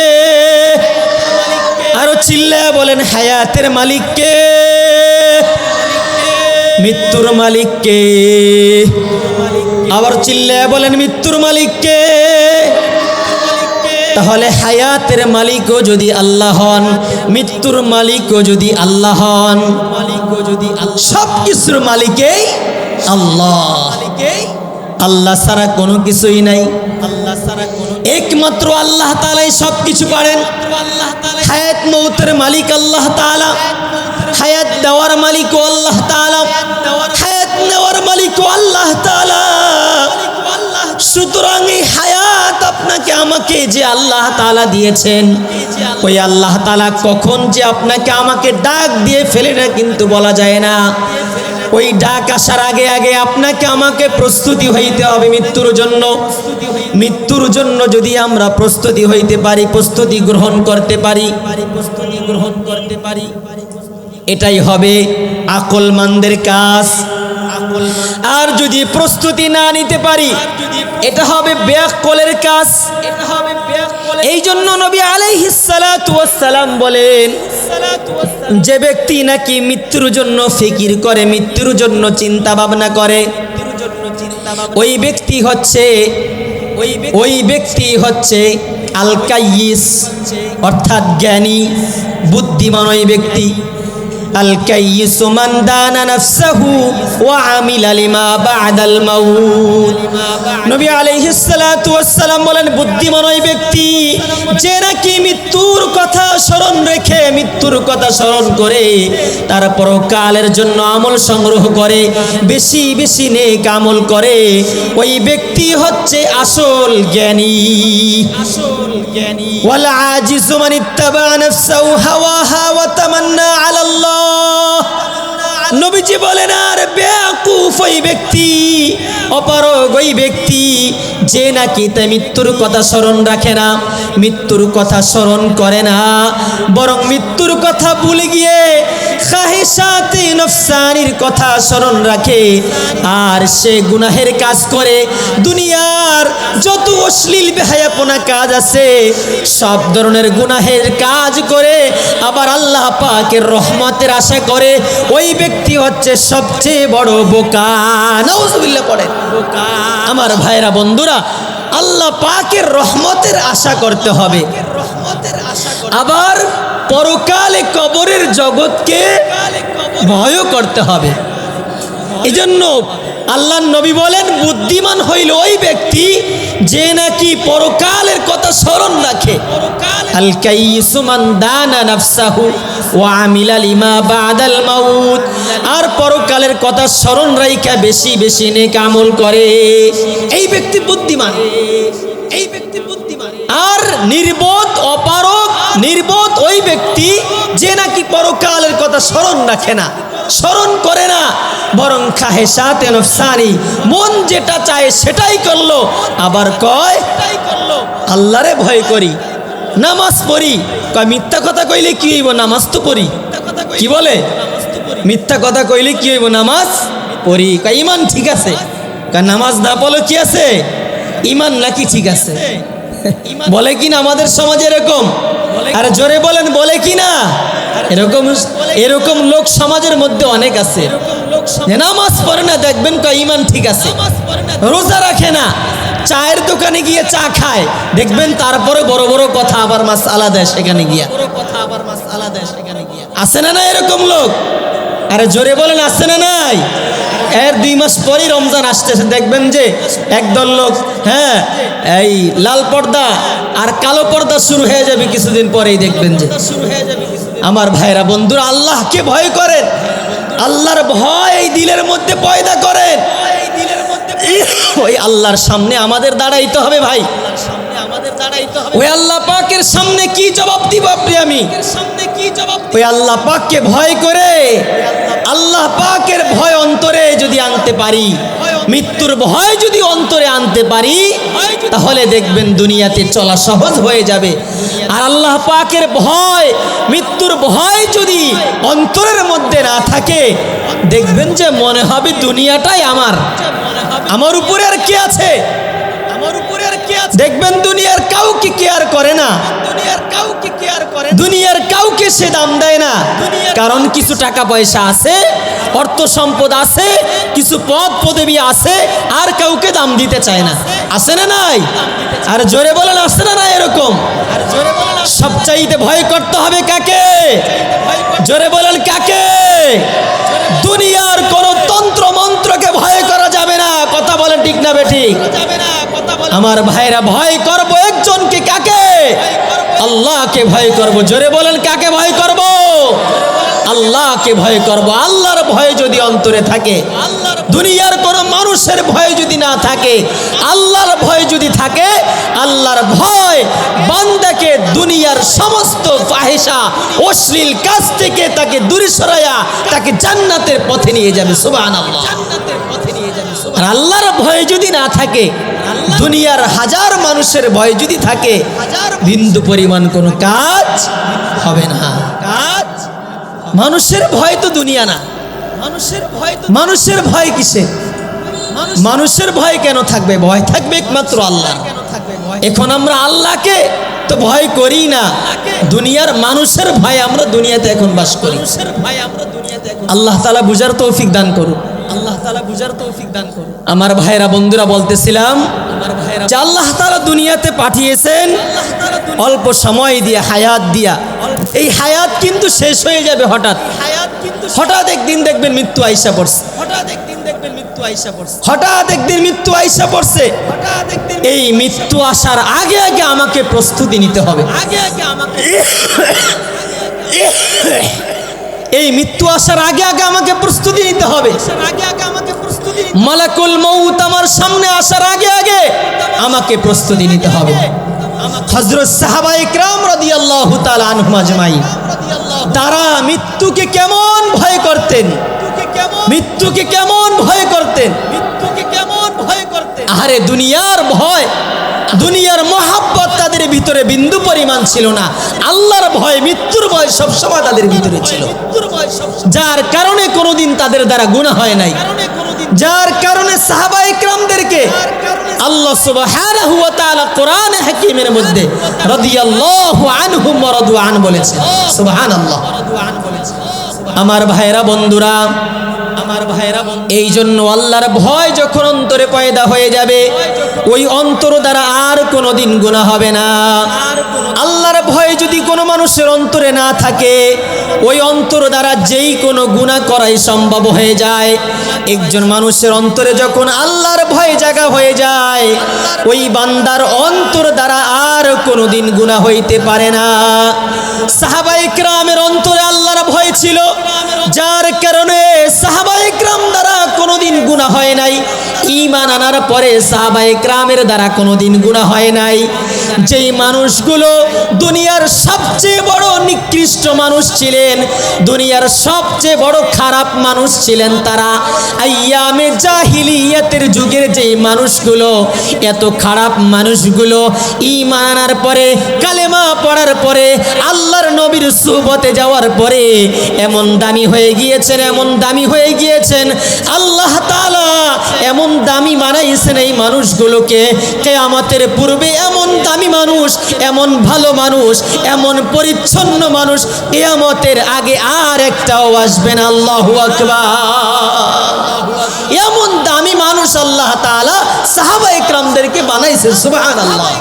আরো চিল্লায়া বলেন হায়াতের মালিককে। মৃত্যুর মালিককে, আবার চিল্লায়া বলেন মৃত্যুর মালিককে। তাহলে হায়াতের মালিকও যদি আল্লাহ হন, মৃত্যুর মালিকও যদি আল্লাহ হন, সব কিছুর মালিকই আল্লাহ। আল্লাহ ছাড়া কোনো কিছুই নাই। একমাত্র আল্লাহ তাআলাই সব কিছু পারেন। হায়াত মৌতের মালিক আল্লাহ তাআলা, হায়াত দেওয়ার মালিকও আল্লাহ তাআলা, হায়াত নেওয়ার মালিকও আল্লাহ তাআলা। সুতরাং এই হায়াত আপনাকে আমাকে যে আল্লাহ তাআলা দিয়েছেন, ওই আল্লাহ তাআলা কখন যে আপনাকে আমাকে ডাক দিয়ে ফেলে না কিন্তু বলা যায় না। ওই ডাক আসার আগে আগে আপনাকে আমাকে প্রস্তুতি হইতে হবে মৃত্যুর জন্য। মৃত্যুর জন্য যদি আমরা প্রস্তুতি হইতে পারি, প্রস্তুতি গ্রহণ করতে পারি, এটাই হবে আকলমানদের কাজ। আর যদি প্রস্তুতি না নিতে পারি, এটা হবে বেয়াক্কলের কাজ। এই জন্য নবী আলাইহিস সালাতু ওয়াস সালাম বলেন, যে ব্যক্তি নাকি মৃত্যুর জন্য ফিকির করে, মৃত্যুর জন্য চিন্তা ভাবনা করে, ওই ব্যক্তি হচ্ছে আল কাইয়িস, অর্থাৎ জ্ঞানী বুদ্ধিমান ওই ব্যক্তি। আল কাইয়িসু মান দানা নাফসাহু ওয়া আমিলা লিমা বা'দাল মাউত। নবী আলাইহিস সালাতু ওয়াস সালাম বলেন, বুদ্ধিমান ওই ব্যক্তি যে নাকি মৃত্যুর কথা স্মরণ রেখে, মৃত্যুর কথা স্মরণ করে তারপরও কালের জন্য আমল সংগ্রহ করে, বেশি বেশি নেক আমল করে, ওই ব্যক্তি হচ্ছে আসল জ্ঞানী। ওয়াল আজিজু মান ইত্তাবা নাফসাহু হাওয়াহা ওয়া তামান্না আলাল্লাহ। নবীজি বলেন, আর বেয়াকুফ ওই ব্যক্তি, অপারগ ওই ব্যক্তি যে নাকি তা মৃত্যুর কথা স্মরণ রাখে না, মৃত্যুর কথা স্মরণ করে না, বরং মৃত্যুর কথা ভুলে গিয়ে খাহিশাতে নফসানির কথা স্মরণ রাখে, আর সে গুনাহের কাজ করে। দুনিয়ার যত অশ্লীল বেহায়াপনা কাজ আছে সব ধরনের গুনাহের কাজ করে, আবার আল্লাহ পাকের রহমতের আশা করে, ওই ব্যক্তি হচ্ছে সবচেয়ে বড় বোকা। নাউজুবিল্লাহ পড়েন। বোকা। আমার ভাইরা বন্ধুরা, আল্লাহ পাকের রহমতের আশা করতে হবে, আবার পরকালে কবরের জগৎকে ভয় করতে হবে। এই জন্য আল্লাহর নবী বলেন, বুদ্ধিমান হইল ওই ব্যক্তি যে নাকি পরকালের কথা স্মরণ রাখে। আল কাইয়িসু মান দানা নাফসাহু ওয়া আমিলা লিমা বা'দাল মাউত। আর পরকালের কথা স্মরণ রাখা বেশি বেশি নেক আমল করে, এই ব্যক্তি বুদ্ধিমান। এই ব্যক্তি বুদ্ধিমান। আর নির্বোধ অপারগ নির্বোধ ওই ব্যক্তি যে নাকি পরকালের কথা স্মরণ রাখে না, স্মরণ করে না, বরং খাহেশাতে নফসানি, মন যেটা চায় সেটাই করলো, আবার কয় আল্লাহরে ভয় করি, নামাজ পড়ি। কয় মিথ্যা কথা কইলে কি হইব, নামাজ তো পড়ি। কি বলে? মিথ্যা কথা কইলে কি হইব, নামাজ পড়ি। কয় ইমান ঠিক আছে। কয় নামাজ না পড়লে কি আছে, ইমান নাকি ঠিক আছে? বলে কি না আমাদের সমাজে এরকম? আর জোরে বলেন, বলে কি না? এরকম এরকম লোক সমাজের মধ্যে অনেক আছে। নামাজ পড়ে না, দেখবেন কয় ইমান ঠিক আছে। রোজা রাখে না, চায়ের দোকানে গিয়ে চা খায়, দেখবেন তারপরে বড় বড় কথা আবার মাসআলা দেয় সেখানে গিয়া। আছে না না এরকম লোক? আরে জোরে বলেন, আছে না নাই? এর 2 মাস পরই রমজান আসতেছে, দেখবেন যে একদল লোক, হ্যাঁ, এই লাল পর্দা আর কালো পর্দা শুরু হয়ে যাবে কিছুদিন পরেই, দেখবেন যে। আমার ভাইরা বন্ধুরা, আল্লাহকে ভয় করেন, আল্লাহর ভয় এই দিলের মধ্যে পয়দা করেন। ওই আল্লাহর সামনে আমাদের দাঁড়াইতে হবে ভাই। ওই আল্লাহ পাকের সামনে কি জবাব দিব আপনি আমি? ওই আল্লাহ পাককে ভয় করে, আল্লাহ পাকের ভয় অন্তরে যদি আনতে পারি, মৃত্যুর ভয় যদি অন্তরে আনতে পারি, তাহলে দেখবেন দুনিয়াতে চলা সহজ হয়ে যাবে। আর আল্লাহ পাকের ভয়, মৃত্যুর ভয় যদি অন্তরের মধ্যে না থাকে, দেখবেন যে মনে হবে দুনিয়াটাই আমার উপরে আর কে আছে, আমার উপরে আর কে আছে। দেখবেন দুনিয়ার কাউকে কেয়ার করে না, দুনিয়ার কাউকে সে দাম দেয় না, কারণ কিছু টাকা পয়সা আছে, অর্থ সম্পদ আছে, কিছু পদ পদবি আছে, আর কাউকে দাম দিতে চায় না। আছে না নাই? আর জোরে বলেন, আছে না নাই? এরকম সবচাইতে ভয় করতে হবে কাকে? জোরে বলেন, কাকে? দুনিয়ার কোন তন্ত্র মন্ত্রকে ভয় করা যাবে না। কথা বলেন ঠিক না বেঠিক? আমার ভাইরা, ভয় করব একজনকে, কাকে? আল্লাহকে ভয় করব। জোরে বলেন, কাকে ভয় করব? আল্লাহকে ভয় করব। আল্লাহর ভয় যদি অন্তরে থাকে, দুনিয়ার কোন মানুষের ভয় যদি না থাকে, আল্লাহর ভয় যদি থাকে, আল্লাহর ভয় বান্দাকে দুনিয়ার সমস্ত ফাহিশা অশ্লীল কাজ থেকে তাকে দূরে সরায়া তাকে জান্নাতের পথে নিয়ে যাবে। সুবহানাল্লাহ। আর আল্লাহর ভয় যদি না থাকে, দুনিয়ার হাজার মানুষের ভয় যদি থাকে, বিন্দু পরিমাণ কোনো কাজ হবে না। মানুষের ভয় তো দুনিয়া না, মানুষের ভয় কিসে? মানুষের ভয় কেন থাকবে? ভয় থাকবে একমাত্র আল্লাহ। এখন আমরা আল্লাহকে তো ভয় করি না, দুনিয়ার মানুষের ভয় আমরা দুনিয়াতে এখন বাস করি। আল্লাহ তাআলা বুঝার তৌফিক দান করুন। আমার ভাইরা বন্ধুরা, বলতেছিলাম যে আল্লাহ তাআলা দুনিয়াতে পাঠিয়েছেন অল্প সময় দিয়ে, হায়াত দিয়া। এই হায়াত কিন্তু শেষ হয়ে যাবে হঠাৎ। হঠাৎ একদিন দেখবেন মৃত্যু আইসা পড়ছে, হঠাৎ একদিন মৃত্যু আইসা পড়ছে। এই মৃত্যু আসার আগে আগে আমাকে প্রস্তুতি নিতে হবে। এই মৃত্যু আসার আগে আগে আমাকে প্রস্তুতি নিতে হবে। মালাকুল মউত আমার সামনে আসার আগে আগে আমাকে প্রস্তুতি নিতে হবে। হযরত সাহাবায়ে কেরাম রাদিয়াল্লাহু তাআলা আনহুম আজমাইন তারা মৃত্যুকে কেমন ভয় করতেন, মৃত্যুকে কেমন ভয় করতেন, আরে দুনিয়ার ভয়, দুনিয়ার মহাব্বত তাদের ভিতরে বিন্দু পরিমাণ ছিল না। আল্লাহর ভয়, মৃত্যুর ভয় সবসময় তাদের ভিতরে ছিল, যার কারণে কোনোদিন তাদের দ্বারা গুনাহ হয় নাই, যার কারণে সাহাবায়ে কেরামদেরকে আল্লাহ সুবহানাহু ওয়া তাআলা কোরআনে হাকীমের মধ্যে রাদিয়াল্লাহু আনহুম ওয়া রাদু আন বলেছেন। সুবহানাল্লাহ। আমার ভাইরা বন্ধুরা, এই জন্য আল্লাহর ভয় যখন অন্তরে পয়দা হয়ে যাবে, ওই অন্তর দ্বারা আর কোনোদিন গুনাহ হবে না। আল্লাহর ভয় যদি কোনো মানুষের অন্তরে না থাকে, ওই অন্তর দ্বারা যেই কোনো গুনাহ করাই সম্ভব হয়ে যায়। একজন মানুষের অন্তরে যখন আল্লাহর ভয় জাগা হয়ে যায়, ওই বান্দার অন্তর দ্বারা আর কোনোদিন গুনাহ হইতে পারে না। সাহাবায়ে কেরামের অন্তরে আল্লাহর ভয় ছিল, যার কারণে সাহাবায়ে কেরাম দ্বারা কোনোদিন গুনাহ হয় নাই। ঈমান আনার পরে সাহাবায়ে কেরামের দ্বারা কোনোদিন গুনাহ হয় নাই। যেই মানুষগুলো দুনিয়ার সবচেয়ে বড় নিকৃষ্ট মানুষ ছিলেন, দুনিয়ার সবচেয়ে বড় খারাপ মানুষ ছিলেন, তারা আইয়ামে জাহিলিয়াতের যুগের যেই মানুষগুলো, এত খারাপ মানুষগুলো ঈমান আনার পরে, কালেমা পড়ার পরে, আল্লাহর নবীর সুহবতে যাওয়ার পরে এমন দামি হয়ে গিয়েছেন, এমন দামি হয়ে গিয়েছেন। আল্লাহ তাআলা এমন দামি বানাইছেন এই মানুষগুলোকে, কিয়ামতের পূর্বে এমন দামি মানুষ, এমন ভালো মানুষ, এমন পরিচ্ছন্ন মানুষ কিয়ামতের আগে আর একটাও আসবে না। আল্লাহু আকবার। এমন দামি মানুষ আল্লাহ তাআলা সাহাবায়ে কেরামদেরকে বানাইছে। সুবহানাল্লাহ।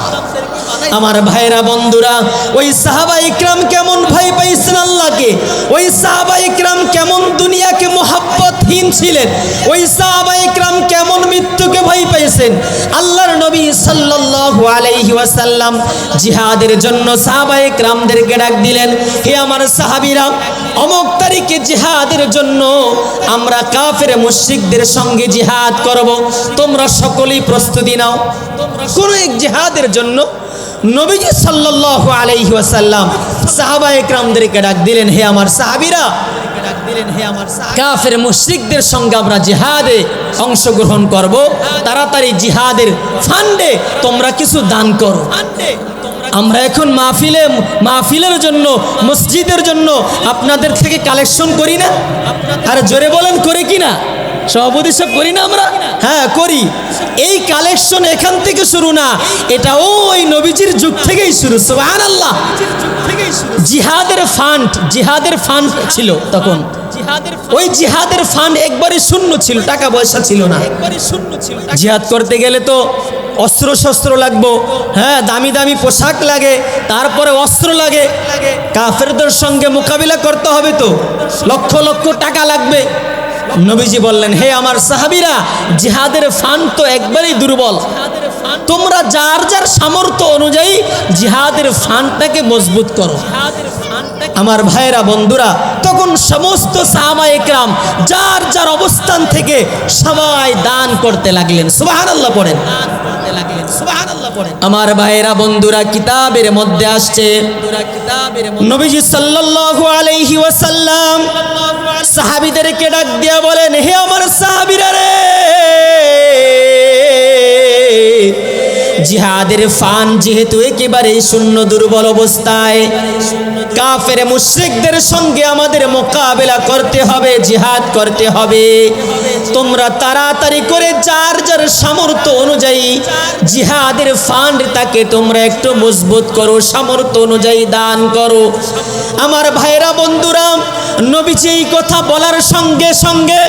আমার ভাইরা বন্ধুরা, ওই সাহাবায়ে কেরাম কেমন ভয় পাইছেন আল্লাহকে, ওই সাহাবায়ে কেরাম কেমন দুনিয়াকে মহব্বতহীন ছিলেন, ওই সাহাবায়ে কেরাম কেমন মৃত্যুকে ভয় পাইছেন। আল্লাহর নবী সাল্লাল্লাহু আলাইহি ওয়াসাল্লাম জিহাদের জন্য সাহাবায়ে কেরামদেরকে ডাক দিলেন, হে আমার সাহাবীরা, অমুক তারিখে জিহাদের জন্য আমরা কাফের মুশরিকদের সঙ্গে জিহাদ করব, তোমরা সকলেই প্রস্তুতি নাও। কোন এক জিহাদের জন্য নবীজি সাল্লাল্লাহু আলাইহি ওয়াসাল্লাম সাহাবায়ে কেরামদেরকে ডাক দিলেন, হে আমার সাহাবীরা, কাফের মুশরিকদের সঙ্গে আমরা জিহাদে অংশগ্রহণ করব, তাড়াতাড়ি জিহাদের ফান্ডে তোমরা কিছু দান করো। আমরা এখন মাহফিলের জন্য, মসজিদের জন্য আপনাদের থেকে কালেকশন করি না? আর জোরে বলেন, করে কি না? সভাপতি সব করি না আমরা? হ্যাঁ করি। এই কালেকশন এখান থেকে শুরু না, এটা ওই নবীজির যুগ থেকেই শুরু। সুবহানাল্লাহ। জিহাদের ফান্ড ছিল তখন, ওই জিহাদের ফান্ড একবারে শূন্য ছিল, টাকা পয়সা ছিল না। জিহাদ করতে গেলে তো অস্ত্র শস্ত্র লাগবো, হ্যাঁ দামি দামি পোশাক লাগে, তারপরে অস্ত্র লাগে, কাফেরদের সঙ্গে মোকাবিলা করতে হবে, তো লক্ষ লক্ষ টাকা লাগবে। নবীজি বললেন, হে আমার সাহাবীরা, জিহাদের ফান্ড তো একবারেই দুর্বল, তোমরা যার যার সামর্থ্য অনুযায়ী জিহাদের ফান্ডটাকে মজবুত করো। আমার ভাইরা বন্ধুরা, তখন সমস্ত সাহাবায়ে কেরাম যার যার অবস্থান থেকে সবাই দান করতে লাগলেন। সুবহানাল্লাহ পড়েন। আমার ভাইরা বন্ধুরা, কিতাবের মধ্যে আসছে, নবীজি সাল্লাল্লাহু আলাইহি ওয়াসাল্লাম সাহাবীদেরকে ডাক দিয়া বলেন, হে আমার সাহাবীরা রে, জিহাদের ফান যেহেতু একেবারেই শূন্য, দুর্বল অবস্থায়, কাফের মুশরিকদের সঙ্গে আমাদের মোকাবেলা করতে হবে, জিহাদ করতে হবে। তোমরা তাড়াতাড়ি করে যার যার সামর্থ্য অনুযায়ী জিহাদের ফান্ড তাকে তোমরা একটু মজবুত করো, সামর্থ্য অনুযায়ী দান করো। আমার ভাইরা বন্ধুরা, নবীজি এই কথা বলার সঙ্গে সঙ্গে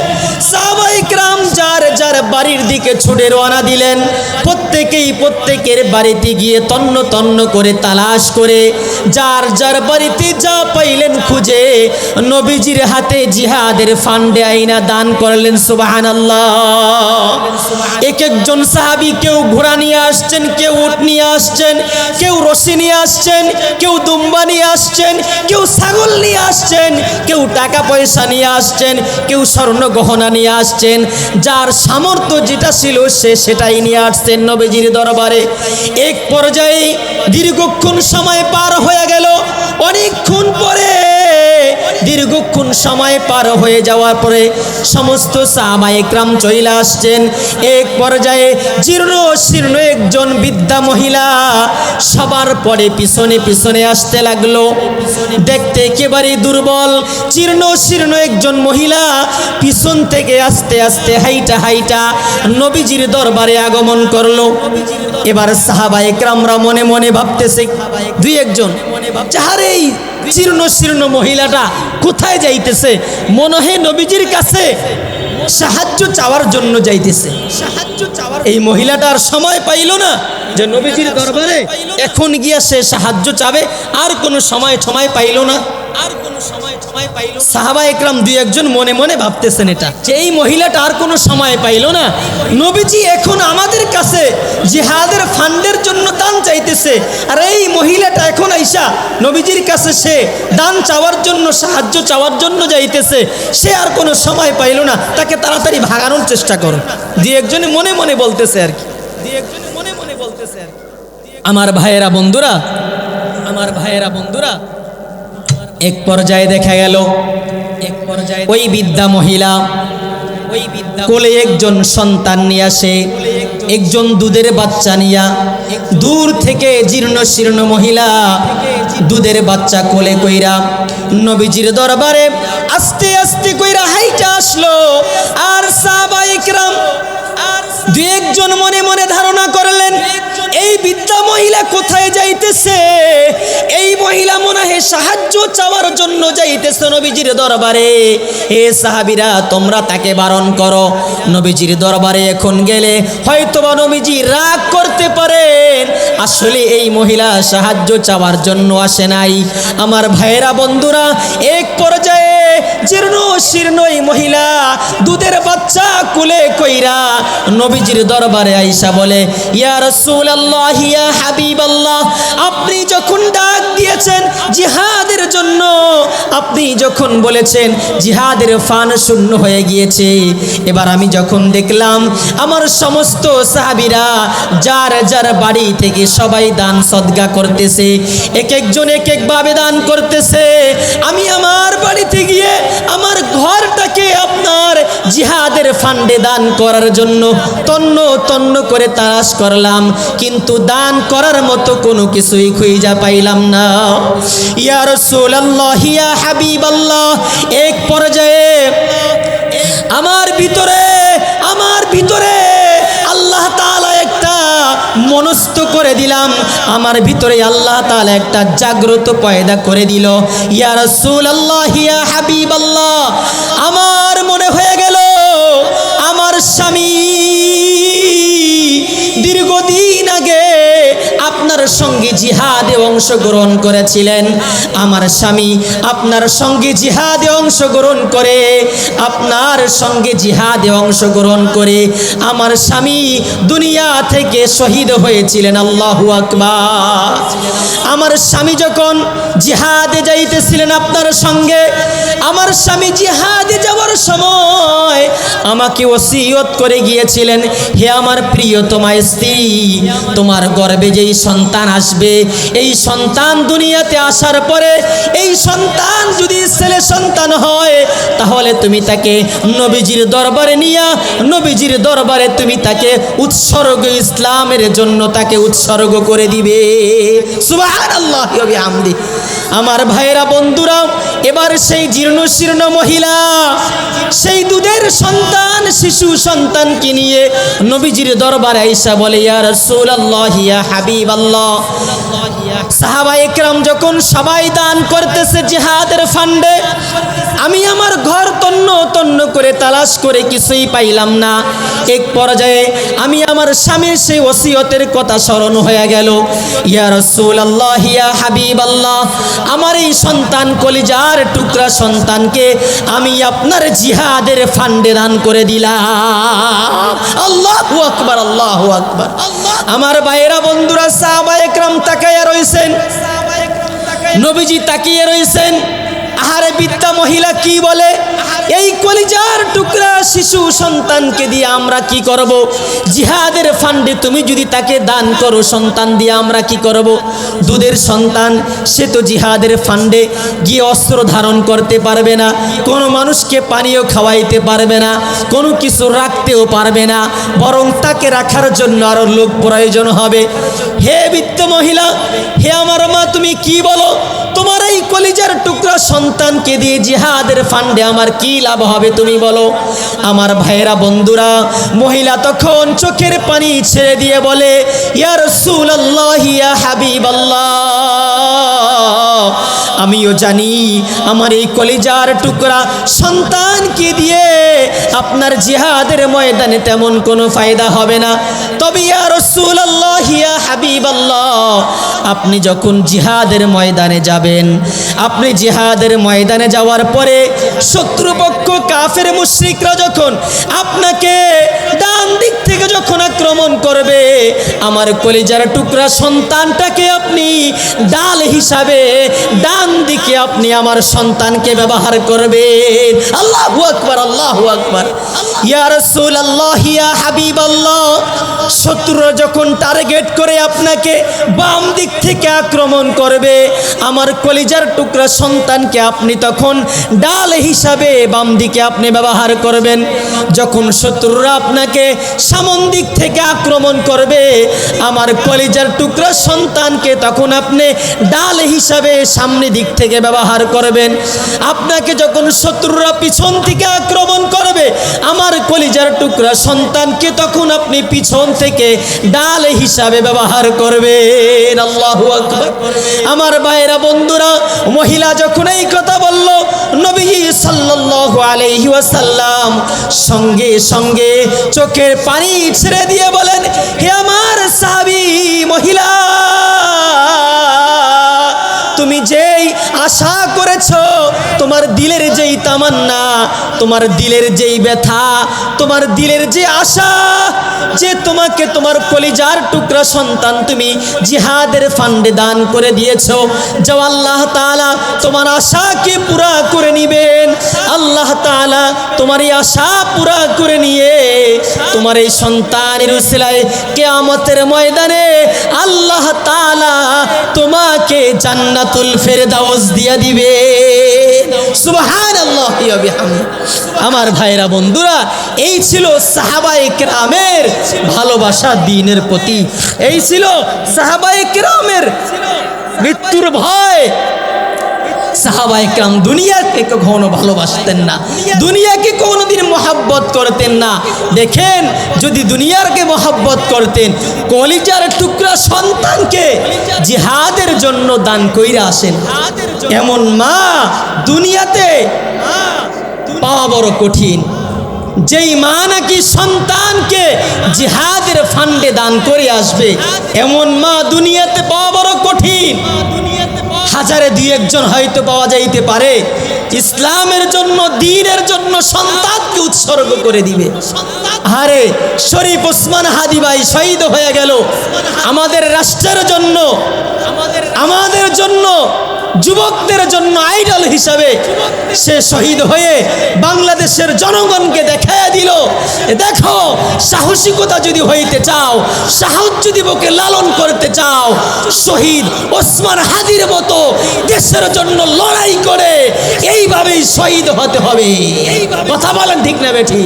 সাহাবায়ে কেরাম যার যার বাড়ির দিকে ছুটে রওনা দিলেন। প্রত্যেকের বাড়িতে গিয়ে তন্ন তন্ন করে তালাশ করে যার যার বাড়িতে যা পাইলেন খুঁজে নবীজির হাতে জিহাদের ফান্ডে আইনা দান করলেন। সুবহানাল্লাহ। এক একজন সাহাবী কেউ ঘোড়া নিয়ে আসছেন, কেউ উট নিয়ে আসছেন, কেউ রশি নিয়ে আসছেন, কেউ দুম্বা নিয়ে আসছেন, কেউ ছাগল নিয়ে আসছেন, কেউ টাকা পয়সা নিয়ে আসছেন, কেউ স্বর্ণ গহনা নিয়ে আসছেন। যার সামর্থ্য যেটা ছিল সে সেটাই নিয়ে আসছেন নবীজির দরবারে। এক পর্যায়ে দীর্ঘক্ষণ সময় পার হয়ে গেল। অনেকক্ষণ পরে দীর্ঘক্ষণ সময় পার হয়ে যাওয়ার পরে সমস্ত সাহাবায়ে কেরাম চলে আসছেন। এক পর্যায়ে জীর্ণ শীর্ণ একজন বৃদ্ধা মহিলা সবার পরে পিছনে পিছনে আসতে লাগলো। দেখতে একেবারে দুর্বল জীর্ণ শীর্ণ একজন মহিলা পিছন থেকে আস্তে আস্তে হাইটা হাইটা নবীজির দরবারে আগমন করলো। এবার সাহাবায়ে কেরামরা মনে মনে ভাবতেছে দুই একজন, যাহার এই জীর্ণ শীর্ণ মহিলাটা কোথায় যাইতেছে? মনে হয় নবীজির কাছে সাহায্য চাওয়ার জন্য যাইতেছে। এই মহিলাটার সময় পাইল না যে নবীজির দরবারে এখন গিয়া সে সাহায্য চাবে, আর কোনো সময় পাইল না। সাহাবায়ে কেরাম দুই একজন মনে মনে ভাবতেছেন এটা, যে এই মহিলাটা আর কোনো সময় পাইল না, নবীজি এখন আমাদের কাছে জিহাদের ফান্ডের জন্য দান চাইতেছে, আর এই মহিলাটা এখন আইসা নবীজির কাছে সে দান চাওয়ার জন্য সাহায্য চাওয়ার জন্য যাইতেছে, সে আর কোনো সময় পাইল না, তাকে তাড়াতাড়ি ভাগানোর চেষ্টা করো। দুই একজনে মনে মনে বলতেছে আর কি। আমার ভাইয়েরা বন্ধুরা, এক পর্যায়ে দেখা গেল ওই বৃদ্ধা মহিলা কোলে একজন সন্তান নিয়ে আসে, একজন দুধের বাচ্চা নিয়া দূর থেকে জীর্ণ শীর্ণ মহিলা দুধের বাচ্চা কোলে কইরা নবীজির দরবারে আস্তে আস্তে কইরা হাইটা আসলো। আর সাহাবায়ে কেরাম দুই একজন মনে মনে ধারণা করলেন এই বৃদ্ধা মহিলা কোথায় যাইতেছে? এই মহিলা মনে হয় সাহায্য চাওয়ার জন্য যাইতেছে নবীজির দরবারে। হে সাহাবীরা, তোমরা তাকে বারণ করো। নবীজির দরবারে এখন গেলে হয়তোবা নবীজি রাগ করতে পারেন। আসলে এই মহিলা সাহায্য চাওয়ার জন্য আসে নাই। আমার ভাইয়েরা বন্ধুরা, এক পর্যায়ে জীর্ণ শীর্ণ এই মহিলা দুধের বাচ্চা কোলে কইরা নবীজির দরবারে আইসা বলে, ইয়া রাসূলুল্লাহ, ইয়া হাবিবাল্লাহ, আপনি যখন ডাক দিয়েছেন জিহাদের জন্য, আপনি যখন বলেছেন জিহাদের ফান শূন্য হয়ে গিয়েছে, এবার আমি যখন দেখলাম আমার সমস্ত সাহাবীরা যার যার বাড়ি থেকে সবাই দান সদকা করতেছে, এক একজন এক একভাবে দান করতেছে, আমি আমার বাড়িতে গিয়ে আমার ঘরটাকে আপনার জিহাদের ফান্ডে দান করার জন্য তন্ন তন্ন করে তালাশ করলাম, কিন্তু দান করার মতো কোনো কিছুই খুঁজে পাইলাম না। ইয়া রাসূলুল্লাহ, ইয়া হাবিবাল্লাহ, এক পর্যায়ে আমার ভিতরে আল্লাহ তাআলা একটা মনস্থ করে দিলাম, আমার ভিতরে আল্লাহ তাআলা একটা জাগ্রত পয়দা করে দিল। ইয়া রাসূলুল্লাহ, ইয়া হাবিবাল্লাহ, আমার মনে হয়ে গেল আমার স্বামী দীর্ঘদিন আগে আপনার সঙ্গে জিহাদে অংশগ্রহণ করেছিলেন। আমার স্বামী আপনার সঙ্গে জিহাদে অংশগ্রহণ করে আমার স্বামী দুনিয়া থেকে শহীদ হয়েছিলেন। আল্লাহু আকবার। আমার স্বামী যখন জিহাদে যাইতেছিলেন আপনার সঙ্গে, আমার স্বামী জিহাদে যাওয়ার সময় আমাকে ওসিয়ত করে গিয়েছিলেন, হে আমার প্রিয়তমা স্ত্রী, তোমার গর্ভে যেই সন্তান আসবে, এই সন্তান দুনিয়াতে আসার পরে এই সন্তান যদি ছেলে সন্তান হয়, তাহলে তুমি তাকে নবীজির দরবারে নিয়া নবীজির দরবারে তুমি তাকে উৎসর্গ, ইসলামের জন্য তাকে উৎসর্গ করে দিবে। সুবহানাল্লাহি ওয়া বিহামদিহি। আমার ভাইয়েরা বন্ধুরা, এবার সেই জীর্ণ শীর্ণ মহিলা সেই দুধের সন্তান শিশু সন্তানকে নিয়ে নবীজির দরবারে আয়েশা বলে, ইয়া রাসূলুল্লাহ, ইয়া হাবিবাল্লাহ। সাহাবায়ে কেরাম যখন সবাই দান করতেছে জিহাদের ফান্ডে, আমি আমার ঘর তন্ন তন্ন করে তালাশ করে কিছুই পাইলাম না। এক পর্যায়ে আমি আমার স্বামীর সেই ওসিয়তের কথা স্মরণ হয়ে গেল। ইয়া রাসূলুল্লাহ, ইয়া হাবিবাল্লাহ, আমার এই সন্তান, কলিজার টুকরা সন্তানকে আমি আপনার জিহাদের ফান্ডে দান করে দিলাম। আল্লাহু আকবার, আল্লাহু আকবার। আমার ভাইয়েরা বন্ধুরা, সাহাবায়ে কেরাম তাকায়া রইছেন, নবীজি তাকিয়ে রইছেন। আহারে বিদ্যা মহিলা কি বলে, এই কলিজার টুকরা শিশু সন্তানকে দিয়ে আমরা কি করব? জিহাদের ফান্ডে তুমি যদি তাকে দান করো, সন্তান দিয়ে আমরা কি করব? দুধের সন্তান, সে তো জিহাদের ফান্ডে গিয়ে অস্ত্র ধারণ করতে পারবে না, কোনো মানুষকে পানীয় খাওয়াইতে পারবে না, কোনো কিছু রাখতেও পারবে না, বরং তাকে রাখার জন্য আরো লোক প্রয়োজন হবে। হে বিদ্যা মহিলা, হে আমার মা, তুমি কি বলো? তোমার এই কলিজার টুকরা সন্তানকে দিয়ে জিহাদের ফান্ডে আমার কি লাভ হবে তুমি বলো? আমার ভাইয়েরা বন্ধুরা, মহিলা তখন চোখের পানি ছেড়ে দিয়ে বলে, ইয়া রাসূলুল্লাহ, ইয়া হাবিবাল্লাহ, আমিও জানি আমার এই কলিজার টুকরা সন্তানকে দিয়ে আপনার জিহাদের ময়দানে তেমন কোনো ফায়দা হবে না। তবে ইয়া রাসূলুল্লাহ, ইয়া হাবিবাল্লাহ, আপনি যখন জিহাদের ময়দানে যাবেন, আপনি জিহাদের ময়দানে যাওয়ার পরে শত্রুপক্ষ কাফের মুশরিকরা যখন আপনাকে ডান দিক থেকে যখন আক্রমণ করবে, আমার কলিজার টুকরা সন্তানটাকে আপনি ডাল হিসাবে ডান দিকে আপনি আমার সন্তানকে ব্যবহার করবেন। আল্লাহু আকবার, আল্লাহু আকবার। ইয়া রাসূলুল্লাহ, ইয়া হাবিবাল্লাহ, শত্রুরা যখন টার্গেট করে আপনাকে বাম দিক থেকে আক্রমণ করবে, আমার কলিজার টুকরা সন্তানকে আপনি তখন ডাল হিসাবে বাম দিকে আপনি ব্যবহার করবেন। যখন শত্রুরা আপনাকে সামন দিক থেকে আক্রমণ করবে, আমার কলিজার টুকরা সন্তানকে তখন আপনি ডাল হিসাবে সামনে দিক থেকে ব্যবহার করবেন। আপনাকে যখন শত্রুরা পিছন থেকে আক্রমণ করবে, আমার কলিজার টুকরা সন্তানকে তখন আপনি পিছন থেকে ডাল হিসাবে ব্যবহার করবেন। আল্লাহু আকবার। আমার ভাইয়েরা বন্ধুরা, মহিলা যখন এই কথা বলল, নবী সাল্লাল্লাহু আলাইহি ওয়াসাল্লাম সঙ্গে সঙ্গে চোখের পানি ছেড়ে দিয়ে বলেন, হে আমার সাহাবী মহিলা, তুমি যেই আশা করেছো, তোমার দিলের যেই তামান্না, তোমার দিলের যেই ব্যথা, তোমার দিলের যে আশা, যে তোমাকে তোমার কলিজার টুকরা সন্তান তুমি জিহাদের ফান্ডে দান করে দিয়েছো, যাও আল্লাহ তাআলা তোমার আশাকে পুরা করে নিবেন। আল্লাহ তাআলা তোমার এই আশা পুরা করে নিয়ে তোমার এই সন্তানের উসিলায় কিয়ামতের ময়দানে আল্লাহ তাআলা তোমাকে জান্নাতুল ফেরদাউস দিয়ে দিবে। সুবহানাল্লাহ ওয়া বিহামদিহি। আমার ভাইরা বন্ধুরা, এই ছিল সাহাবায়ে কেরামের ভালোবাসা দ্বীনের প্রতি। এই ছিল সাহাবায়ে কেরামের মৃত্যুর ভয়। সাহাবায়ে কেরাম দুনিয়াকে কখনো ভালোবাসতেন না, দুনিয়াকে কোনোদিন মহব্বত করতেন না। দেখেন, যদি দুনিয়াকে মহব্বত করতেন, কলিজার টুকরা সন্তানকে জিহাদের জন্য দান কইরা আসেন। এমন মা দুনিয়াতে পাওয়া বড় কঠিন। যেই মা নাকি সন্তানকে জিহাদের ফান্ডে দান করে আসবে, এমন মা দুনিয়াতে পাওয়া বড় কঠিন। হাজারে দুই একজন হয়তো পাওয়া যাইতে পারে, ইসলামের জন্য, দ্বীনের জন্য সন্তানকে উৎসর্গ করে দিবে। আরে শরীফ ওসমান হাদি ভাই শহীদ হয়ে গেল আমাদের রাষ্ট্রের জন্য, আমাদের জন্য, যুবকদের জন্য আইডল হিসাবে সে শহীদ হয়ে বাংলাদেশের জনগণকে দেখাইয়া দিল, দেখো সাহসিকতা যদি হইতে চাও, সাহস যদি বুকে লালন করতে চাও, শহীদ ওসমান হাদির মতো দেশের জন্য লড়াই করে এইভাবেই শহীদ হতে হবে। কথা বলেন ঠিক না বেঠি?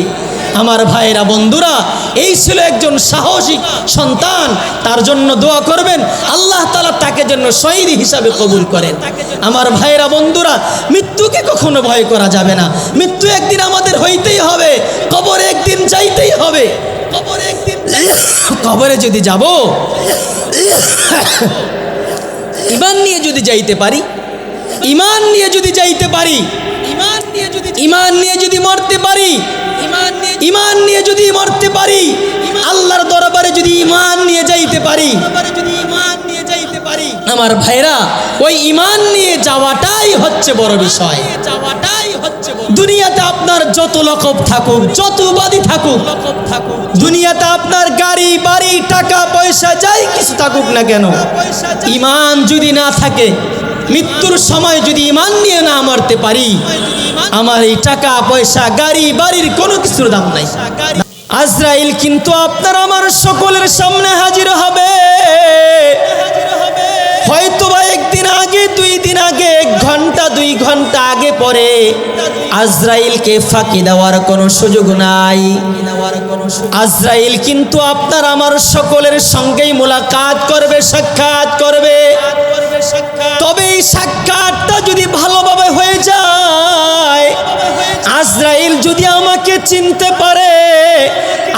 আমার ভাইরা বন্ধুরা, এই ছিল একজন সাহসী সন্তান। তার জন্য দোয়া করবেন, আল্লাহ তাআলা তাকে জন্য শহীদ হিসাবে কবুল করেন। আমার ভাইরা বন্ধুরা, মৃত্যুকে কখনো ভয় করা যাবে না। মৃত্যু একদিন আমাদের হইতেই হবে, কবরে একদিন যাইতেই হবে। কবরে যদি যাব, ঈমান নিয়ে যদি যাইতে পারি, ঈমান নিয়ে যদি যাইতে পারি, ঈমান নিয়ে যদি মরতে পারি, ঈমান নিয়ে যদি মরতে পারি, আল্লাহর দরবারে যদি ঈমান নিয়ে যাইতে পারি, আমার ভাইরা, ওই ঈমান নিয়ে যাওয়াটাই হচ্ছে বড় বিষয়। দুনিয়াতে আপনার যত লকব থাকুক, যত উপাধি থাকুক, দুনিয়াতে আপনার গাড়ি বাড়ি টাকা পয়সা যাই কিছু থাকুক না কেন, ঈমান যদি না থাকে, মৃত্যুর সময় যদি ঈমান নিয়ে না মরতে পারি, আমার এই টাকা পয়সা গাড়ি বাড়ির কোনো কিছুর দাম নাই। আজরাইল কিন্তু আপনার আমার সকলের সামনে হাজির হবে। হয়তো বা একদিন আগে, 2 দিন আগে, 1 ঘন্টা 2 ঘন্টা আগে পরে আজরাইলকে ফাঁকি দেওয়ার কোনো সুযোগ নাই। আজরাইল কিন্তু আপনার আমার সকলের সঙ্গেই মোলাকাত করবে, সাক্ষাৎ করবে। তবে এই সাক্ষাৎটা যদি ভালোভাবে হয়ে যায়, আজরাইল যদি আমাকে চিনতে পারে,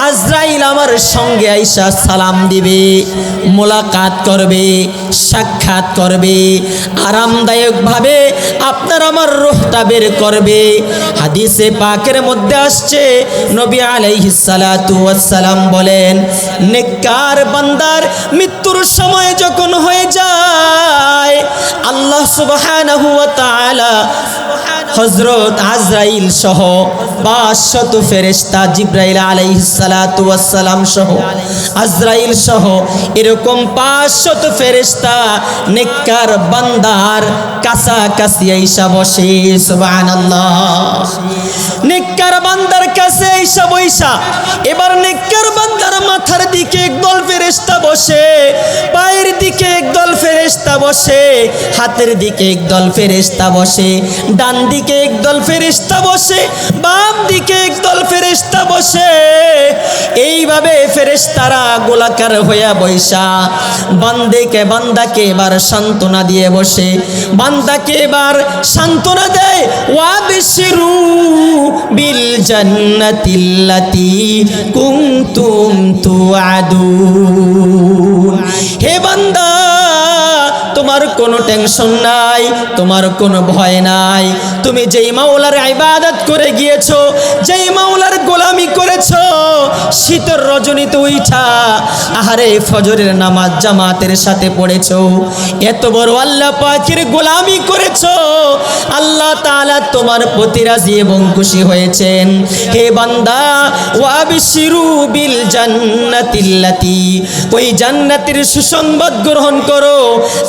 আজরাইল আমার সঙ্গে আইসা সালাম দিবে, মোলাকাত করবে, সাক্ষাৎ করবে, আরামদায়কভাবে আপনার আমার রূহটা বের করবে। হাদিসে পাকের মধ্যে আসছে, নবী আলাইহিস সালাতু ওয়াস সালাম বলেন, নেককার বান্দার মৃত্যুর সময় যখন হয়ে যায়, আল্লাহ সুবহানাহু ওয়া তাআলা হযরত আজরাইল সহ 500 ফেরেশতা, জিবরাইল আলাইহিস সালাতু ওয়াস সালাম সহ, আজরাইল সহ এরকম 500 ফেরেশতা নেককার বান্দার কাছাকাছি আইসা বসে। সুবহানাল্লাহ। নেককার বান্দার কাছে আইসা বইসা, এবার নেককার বান্দার মাথার দিকে একদল ফেরেশতা বসে, পায়ের দিকে একদল ফেরেশতা বসে, হাতের দিকে একদল ফেরেশতা বসে, ডান দিকে একদল ফেরেশতা বসে, বাম দিকে একদল ফেরেশতা বসে। এইভাবে ফেরেশতারা গোলাকার হইয়া বইসা বান্দাকে এবার সান্ত্বনা দিয়ে বসে, বান্দাকে এবার সান্ত্বনা দেয়, ওয়াবিশিরু বিল জান্নাতিল্লাতি কুনতুম তুআদুন। হে বান্দা, তোমার কোনো টেনশন নাই, তোমার কোনো ভয় নাই। তুমি যেই মাওলার ইবাদত করে গিয়েছো, যেই মাওলার গোলামি করেছো, শীতের রজনীতে উঠা আহারে ফজরের নামাজ জামাতের সাথে পড়েছো, এত বড় আল্লাহ পাকের গোলামি করেছো, আল্লাহ তাআলা তোমার প্রতি রাজি এবং খুশি হয়েছেন। হে বান্দা, ওয়াবিশিরু বিল জান্নাতিল্লাতি, ওই জান্নাতের সুসংবাদ গ্রহণ করো,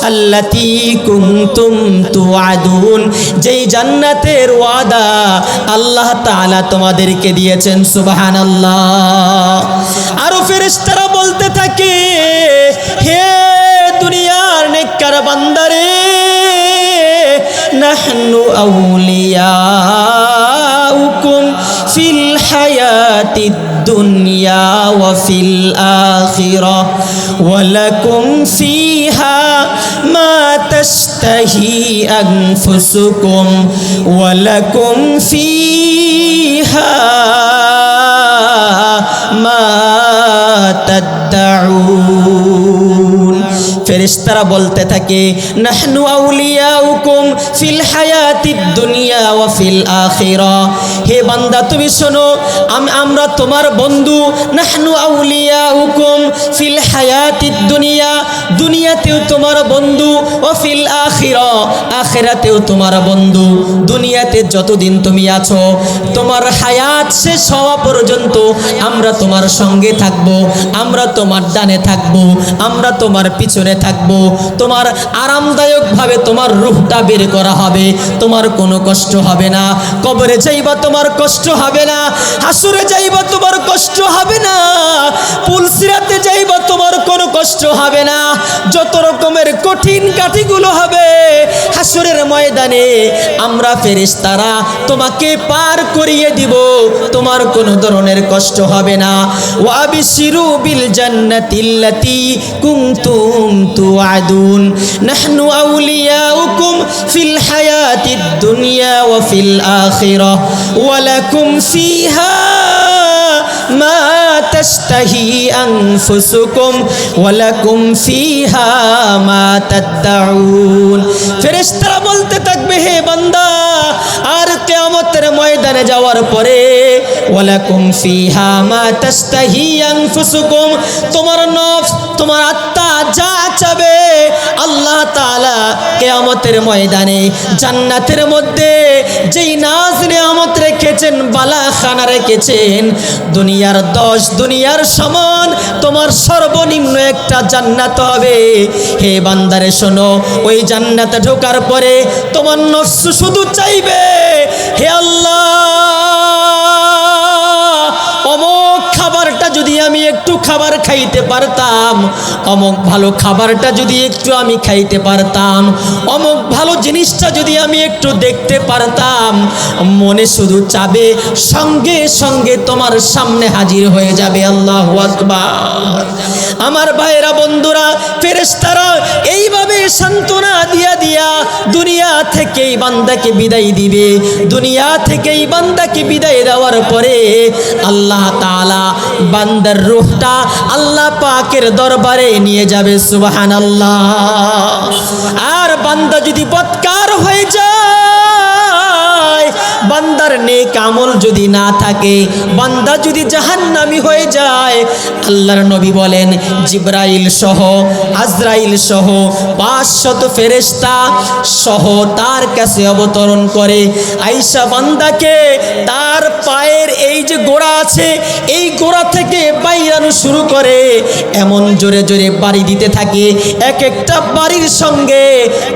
আল্লাতি কুনতুম তুআদুন, যেই জান্নাতের ওয়াদা আল্লাহ তাআলা তোমাদেরকে দিয়েছেন। সুবহানাল্লাহ। আরো ফেরেশতারা বলতে থাকে, হে দুনিয়ার নেককার বান্দারে, নাহনু আউলিয়াউকুম ফিল হায়াতিদ দুনিয়া ওয়া ফিল আখিরাহ ওয়া লাকুম ফিহা মা তাশতাহি আনফুসুকুম ওয়া লাকুম ফিহা মা তাদউন। ফেরেশতারা বলতে থাকে, নাহনু আউলিয়াউকুম ফিল হায়াতিদ দুনিয়া ওয়া ফিল আখিরাহ। হে বান্দা, তুমি শোনো, আমরা তোমার বন্ধু। নাহনু আউলিয়াউকুম ফিল হায়াতিদ দুনিয়া, দুনিয়াতেও তোমার বন্ধু, ও ফিল আখিরাহ, আখিরাতেও তোমার বন্ধু। দুনিয়াতে যতদিন তুমি আছো, তোমার হায়াত শেষ হওয়া পর্যন্ত আমরা তোমার সঙ্গে থাকবো, আমরা তোমার ডানে থাকবো, আমরা তোমার পিছনে থাকবো, থাকবো, তোমার আরামদায়কভাবে তোমার রূহটা বের করা হবে, তোমার কোনো কষ্ট হবে না। কবরে যাইবা তোমার কষ্ট হবে না, হাসুরে যাইবা তোমার কষ্ট হবে না, পুলসিরাতে যাইবা তোমার কোনো কষ্ট হবে না। যত রকমের কঠিন কাঠিগুলো হবে হাসুরের ময়দানে আমরা ফেরেশতারা তোমাকে পার করিয়ে দিব, তোমার কোনো ধরনের কষ্ট হবে না। ওয়াবিশিরু বিল জান্নাতিল্লাতী কুনতুম তুআদুন নাহনু আউলিয়াউকুম ফিল হায়াতিদ দুনিয়া ওয়া ফিল আখিরাহ ওয়া লাকুম ফিহা মা তাশতাহি আনফুসুকুম ওয়া লাকুম ফিহা মা তাদউন। ফেরেশতারা বলতে থাকবে, হে বান্দা, আর কিয়ামতের ময়দানে যাওয়ার পরে ওয়া লাকুম ফিহা মা তাশতাহি আনফুসুকুম, তোমার নফস তোমার আত্মা যা চাবে আল্লাহ তাআলা কিয়ামতের ময়দানে জান্নাতের মধ্যে যেই নাজ নিয়ামত রেখেছেন, বালাখানা রেখেছেন, দুনিয়ার 10 দুনিয়ার সমান তোমার সর্বনিম্ন একটা জান্নাত হবে। হে বান্দারে শোনো, ওই জান্নাতে ঢোকার পরে তোমার নফস শুধু চাইবে, হে আল্লাহ, অমুক খাবারটা যদি আমি একটু খাবার খাইতে পারতাম, অমুক ভালো খাবারটা যদি একটু আমি খাইতে পারতাম, অমুক ভালো জিনিসটা যদি আমি একটু দেখতে পারতাম, মনে শুধু চাবে, সঙ্গে সঙ্গে তোমার সামনে হাজির হয়ে যাবে। আল্লাহু আকবার। আমার ভাইরা বন্ধুরা, ফেরেশতারা এইভাবে সান্ত্বনা দিয়া দিয়া দুনিয়া থেকেই বান্দাকে বিদায় দিবে। দুনিয়া থেকেই বান্দাকে বিদায় দেওয়ার পরে আল্লাহ তাআলা বান্দার রূহটা আল্লাহ পাকের দরবারে নিয়ে যাবে। সুবহানাল্লাহ। আর বান্দা যদি বদকার হয়ে যায়, বান্দার নেক আমল যদি না থাকে, বান্দা যদি জাহান্নামী হয়ে যায়, আল্লাহর নবী বলেন জিবরাইল সহ আজরাইল সহ 500 ফেরেশতা সহ তার কাছে অবতরণ করে আয়েশা বান্দাকে তার পায়ের এই যে গোড়া আছে, এই গোড়া থেকে বাইরানো শুরু করে, এমন জোরে জোরে বাড়ি দিতে থাকে, এক একটা বাড়ির সঙ্গে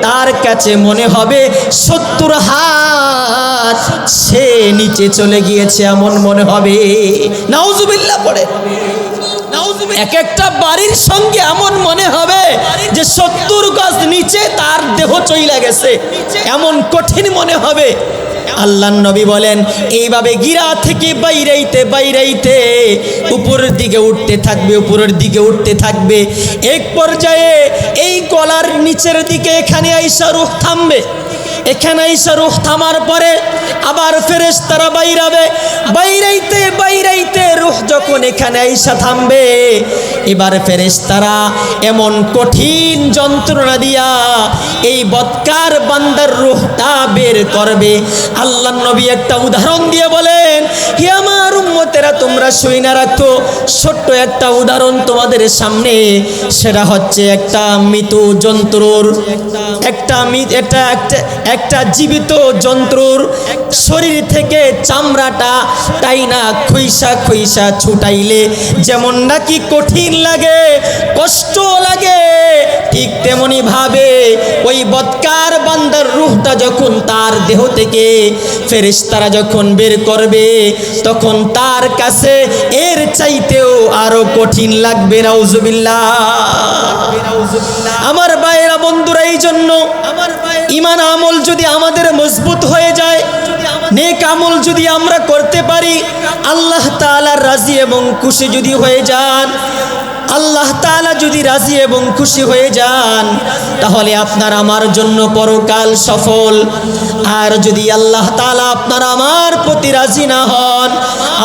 তার কাছে মনে হবে 70 হাত সে নিচে চলে গিয়েছে, এমন মনে হবে। নাউজুবিল্লাহ পড়ে। এক একটা বাড়ির সঙ্গে এমন মনে হবে যে 70 গজ নিচে তার দেহ চইলা গেছে, এমন কঠিন মনে হবে। আল্লাহর নবী বলেন এইভাবে গিরা থেকে বাইরাইতে বাইরাইতে উপরের দিকে উঠতে থাকবে, উপরের দিকে উঠতে থাকবে। এক পর্যায়ে এই গলার নিচের দিকে এখানে আইসা রূহ থামবে। এখানে আইসা রূহ থামার পরে আবার ফেরেশতারা বাইরাবে, বাইরাইতে বাইরাইতে রূহ যখন এখানে আইসা থামবে, এবার ফেরেশতারা এমন কঠিন যন্ত্রণা দিয়া এই বদকার বান্দার রূহটা বের করবে। আল্লাহর নবী একটা উদাহরণ দিয়ে বলেন, হে আমার উম্মতেরা, তোমরা শুইনা রাখো, ছোট্ট একটা উদাহরণ তোমাদের সামনে। সেটা হচ্ছে একটা মৃত জন্তুর, একটা জীবিত জন্তুর শরীর থেকে চামড়াটা টাইনা খুইসা খুইসা ছুটাইলে যেমন নাকি কঠিন লাগে, কষ্ট লাগে, ঠিক তেমনি ভাবে ওই বদকার বান্দার রূহটা যখন তার দেহ থেকে ফেরেশতারা যখন বের করবে, তখন তার কাছে এর চাইতেও আরো কঠিন লাগবে। নাউজুবিল্লাহ। আমার ভাইরা বন্ধুরা, এই জন্য ঈমান আমল যদি আমাদের মজবুত হয়ে যায়, নেক আমল যদি আমরা করতে পারি, আল্লাহ তাআলার রাজি এবং খুশি যদি হয়ে যান, আল্লাহ তাআলা যদি রাজি এবং খুশি হয়ে যান, তাহলে আপনার আমার জন্য পরকাল সফল। আর যদি আল্লাহ তাআলা আপনার আমার প্রতি রাজি না হন,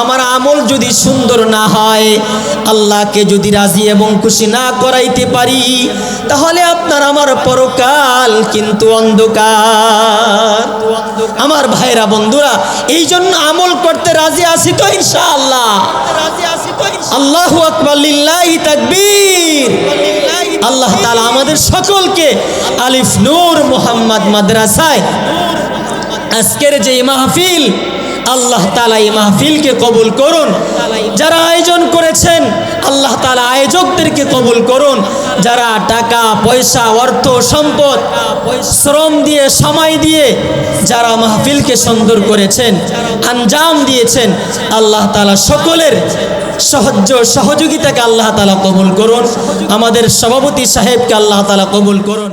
আমার আমল যদি সুন্দর না হয়, আল্লাহকে যদি রাজি এবং খুশি না করাইতে পারি, তাহলে আপনার আমার পরকাল কিন্তু অন্ধকার। আমার ভাইরা বন্ধুরা, এই জন্য আমল করতে রাজি আছি তো ইনশাআল্লাহ? আল্লাহু আকবার, লিল্লাহি তাকবীর। আল্লাহ তাআলা আমাদের সকলকে আলিফ নূর মুহাম্মদ মাদ্রাসায় আজকের যে মাহফিল আল্লাহ তাআলা এই মাহফিলকে কবুল করুন। যারা আয়োজন করেছেন আল্লাহ তাআলা আয়োজকদেরকে কবুল করুন। যারা টাকা পয়সা অর্থ সম্পদ শ্রম দিয়ে সময় দিয়ে যারা মাহফিলকে সুন্দর করেছেন আঞ্জাম দিয়েছেন আল্লাহ তাআলা সকলের সহযোগিতাকে আল্লাহ তাআলা কবুল করুন। আমাদের সভাপতি সাহেবকে আল্লাহ তাআলা কবুল করুন।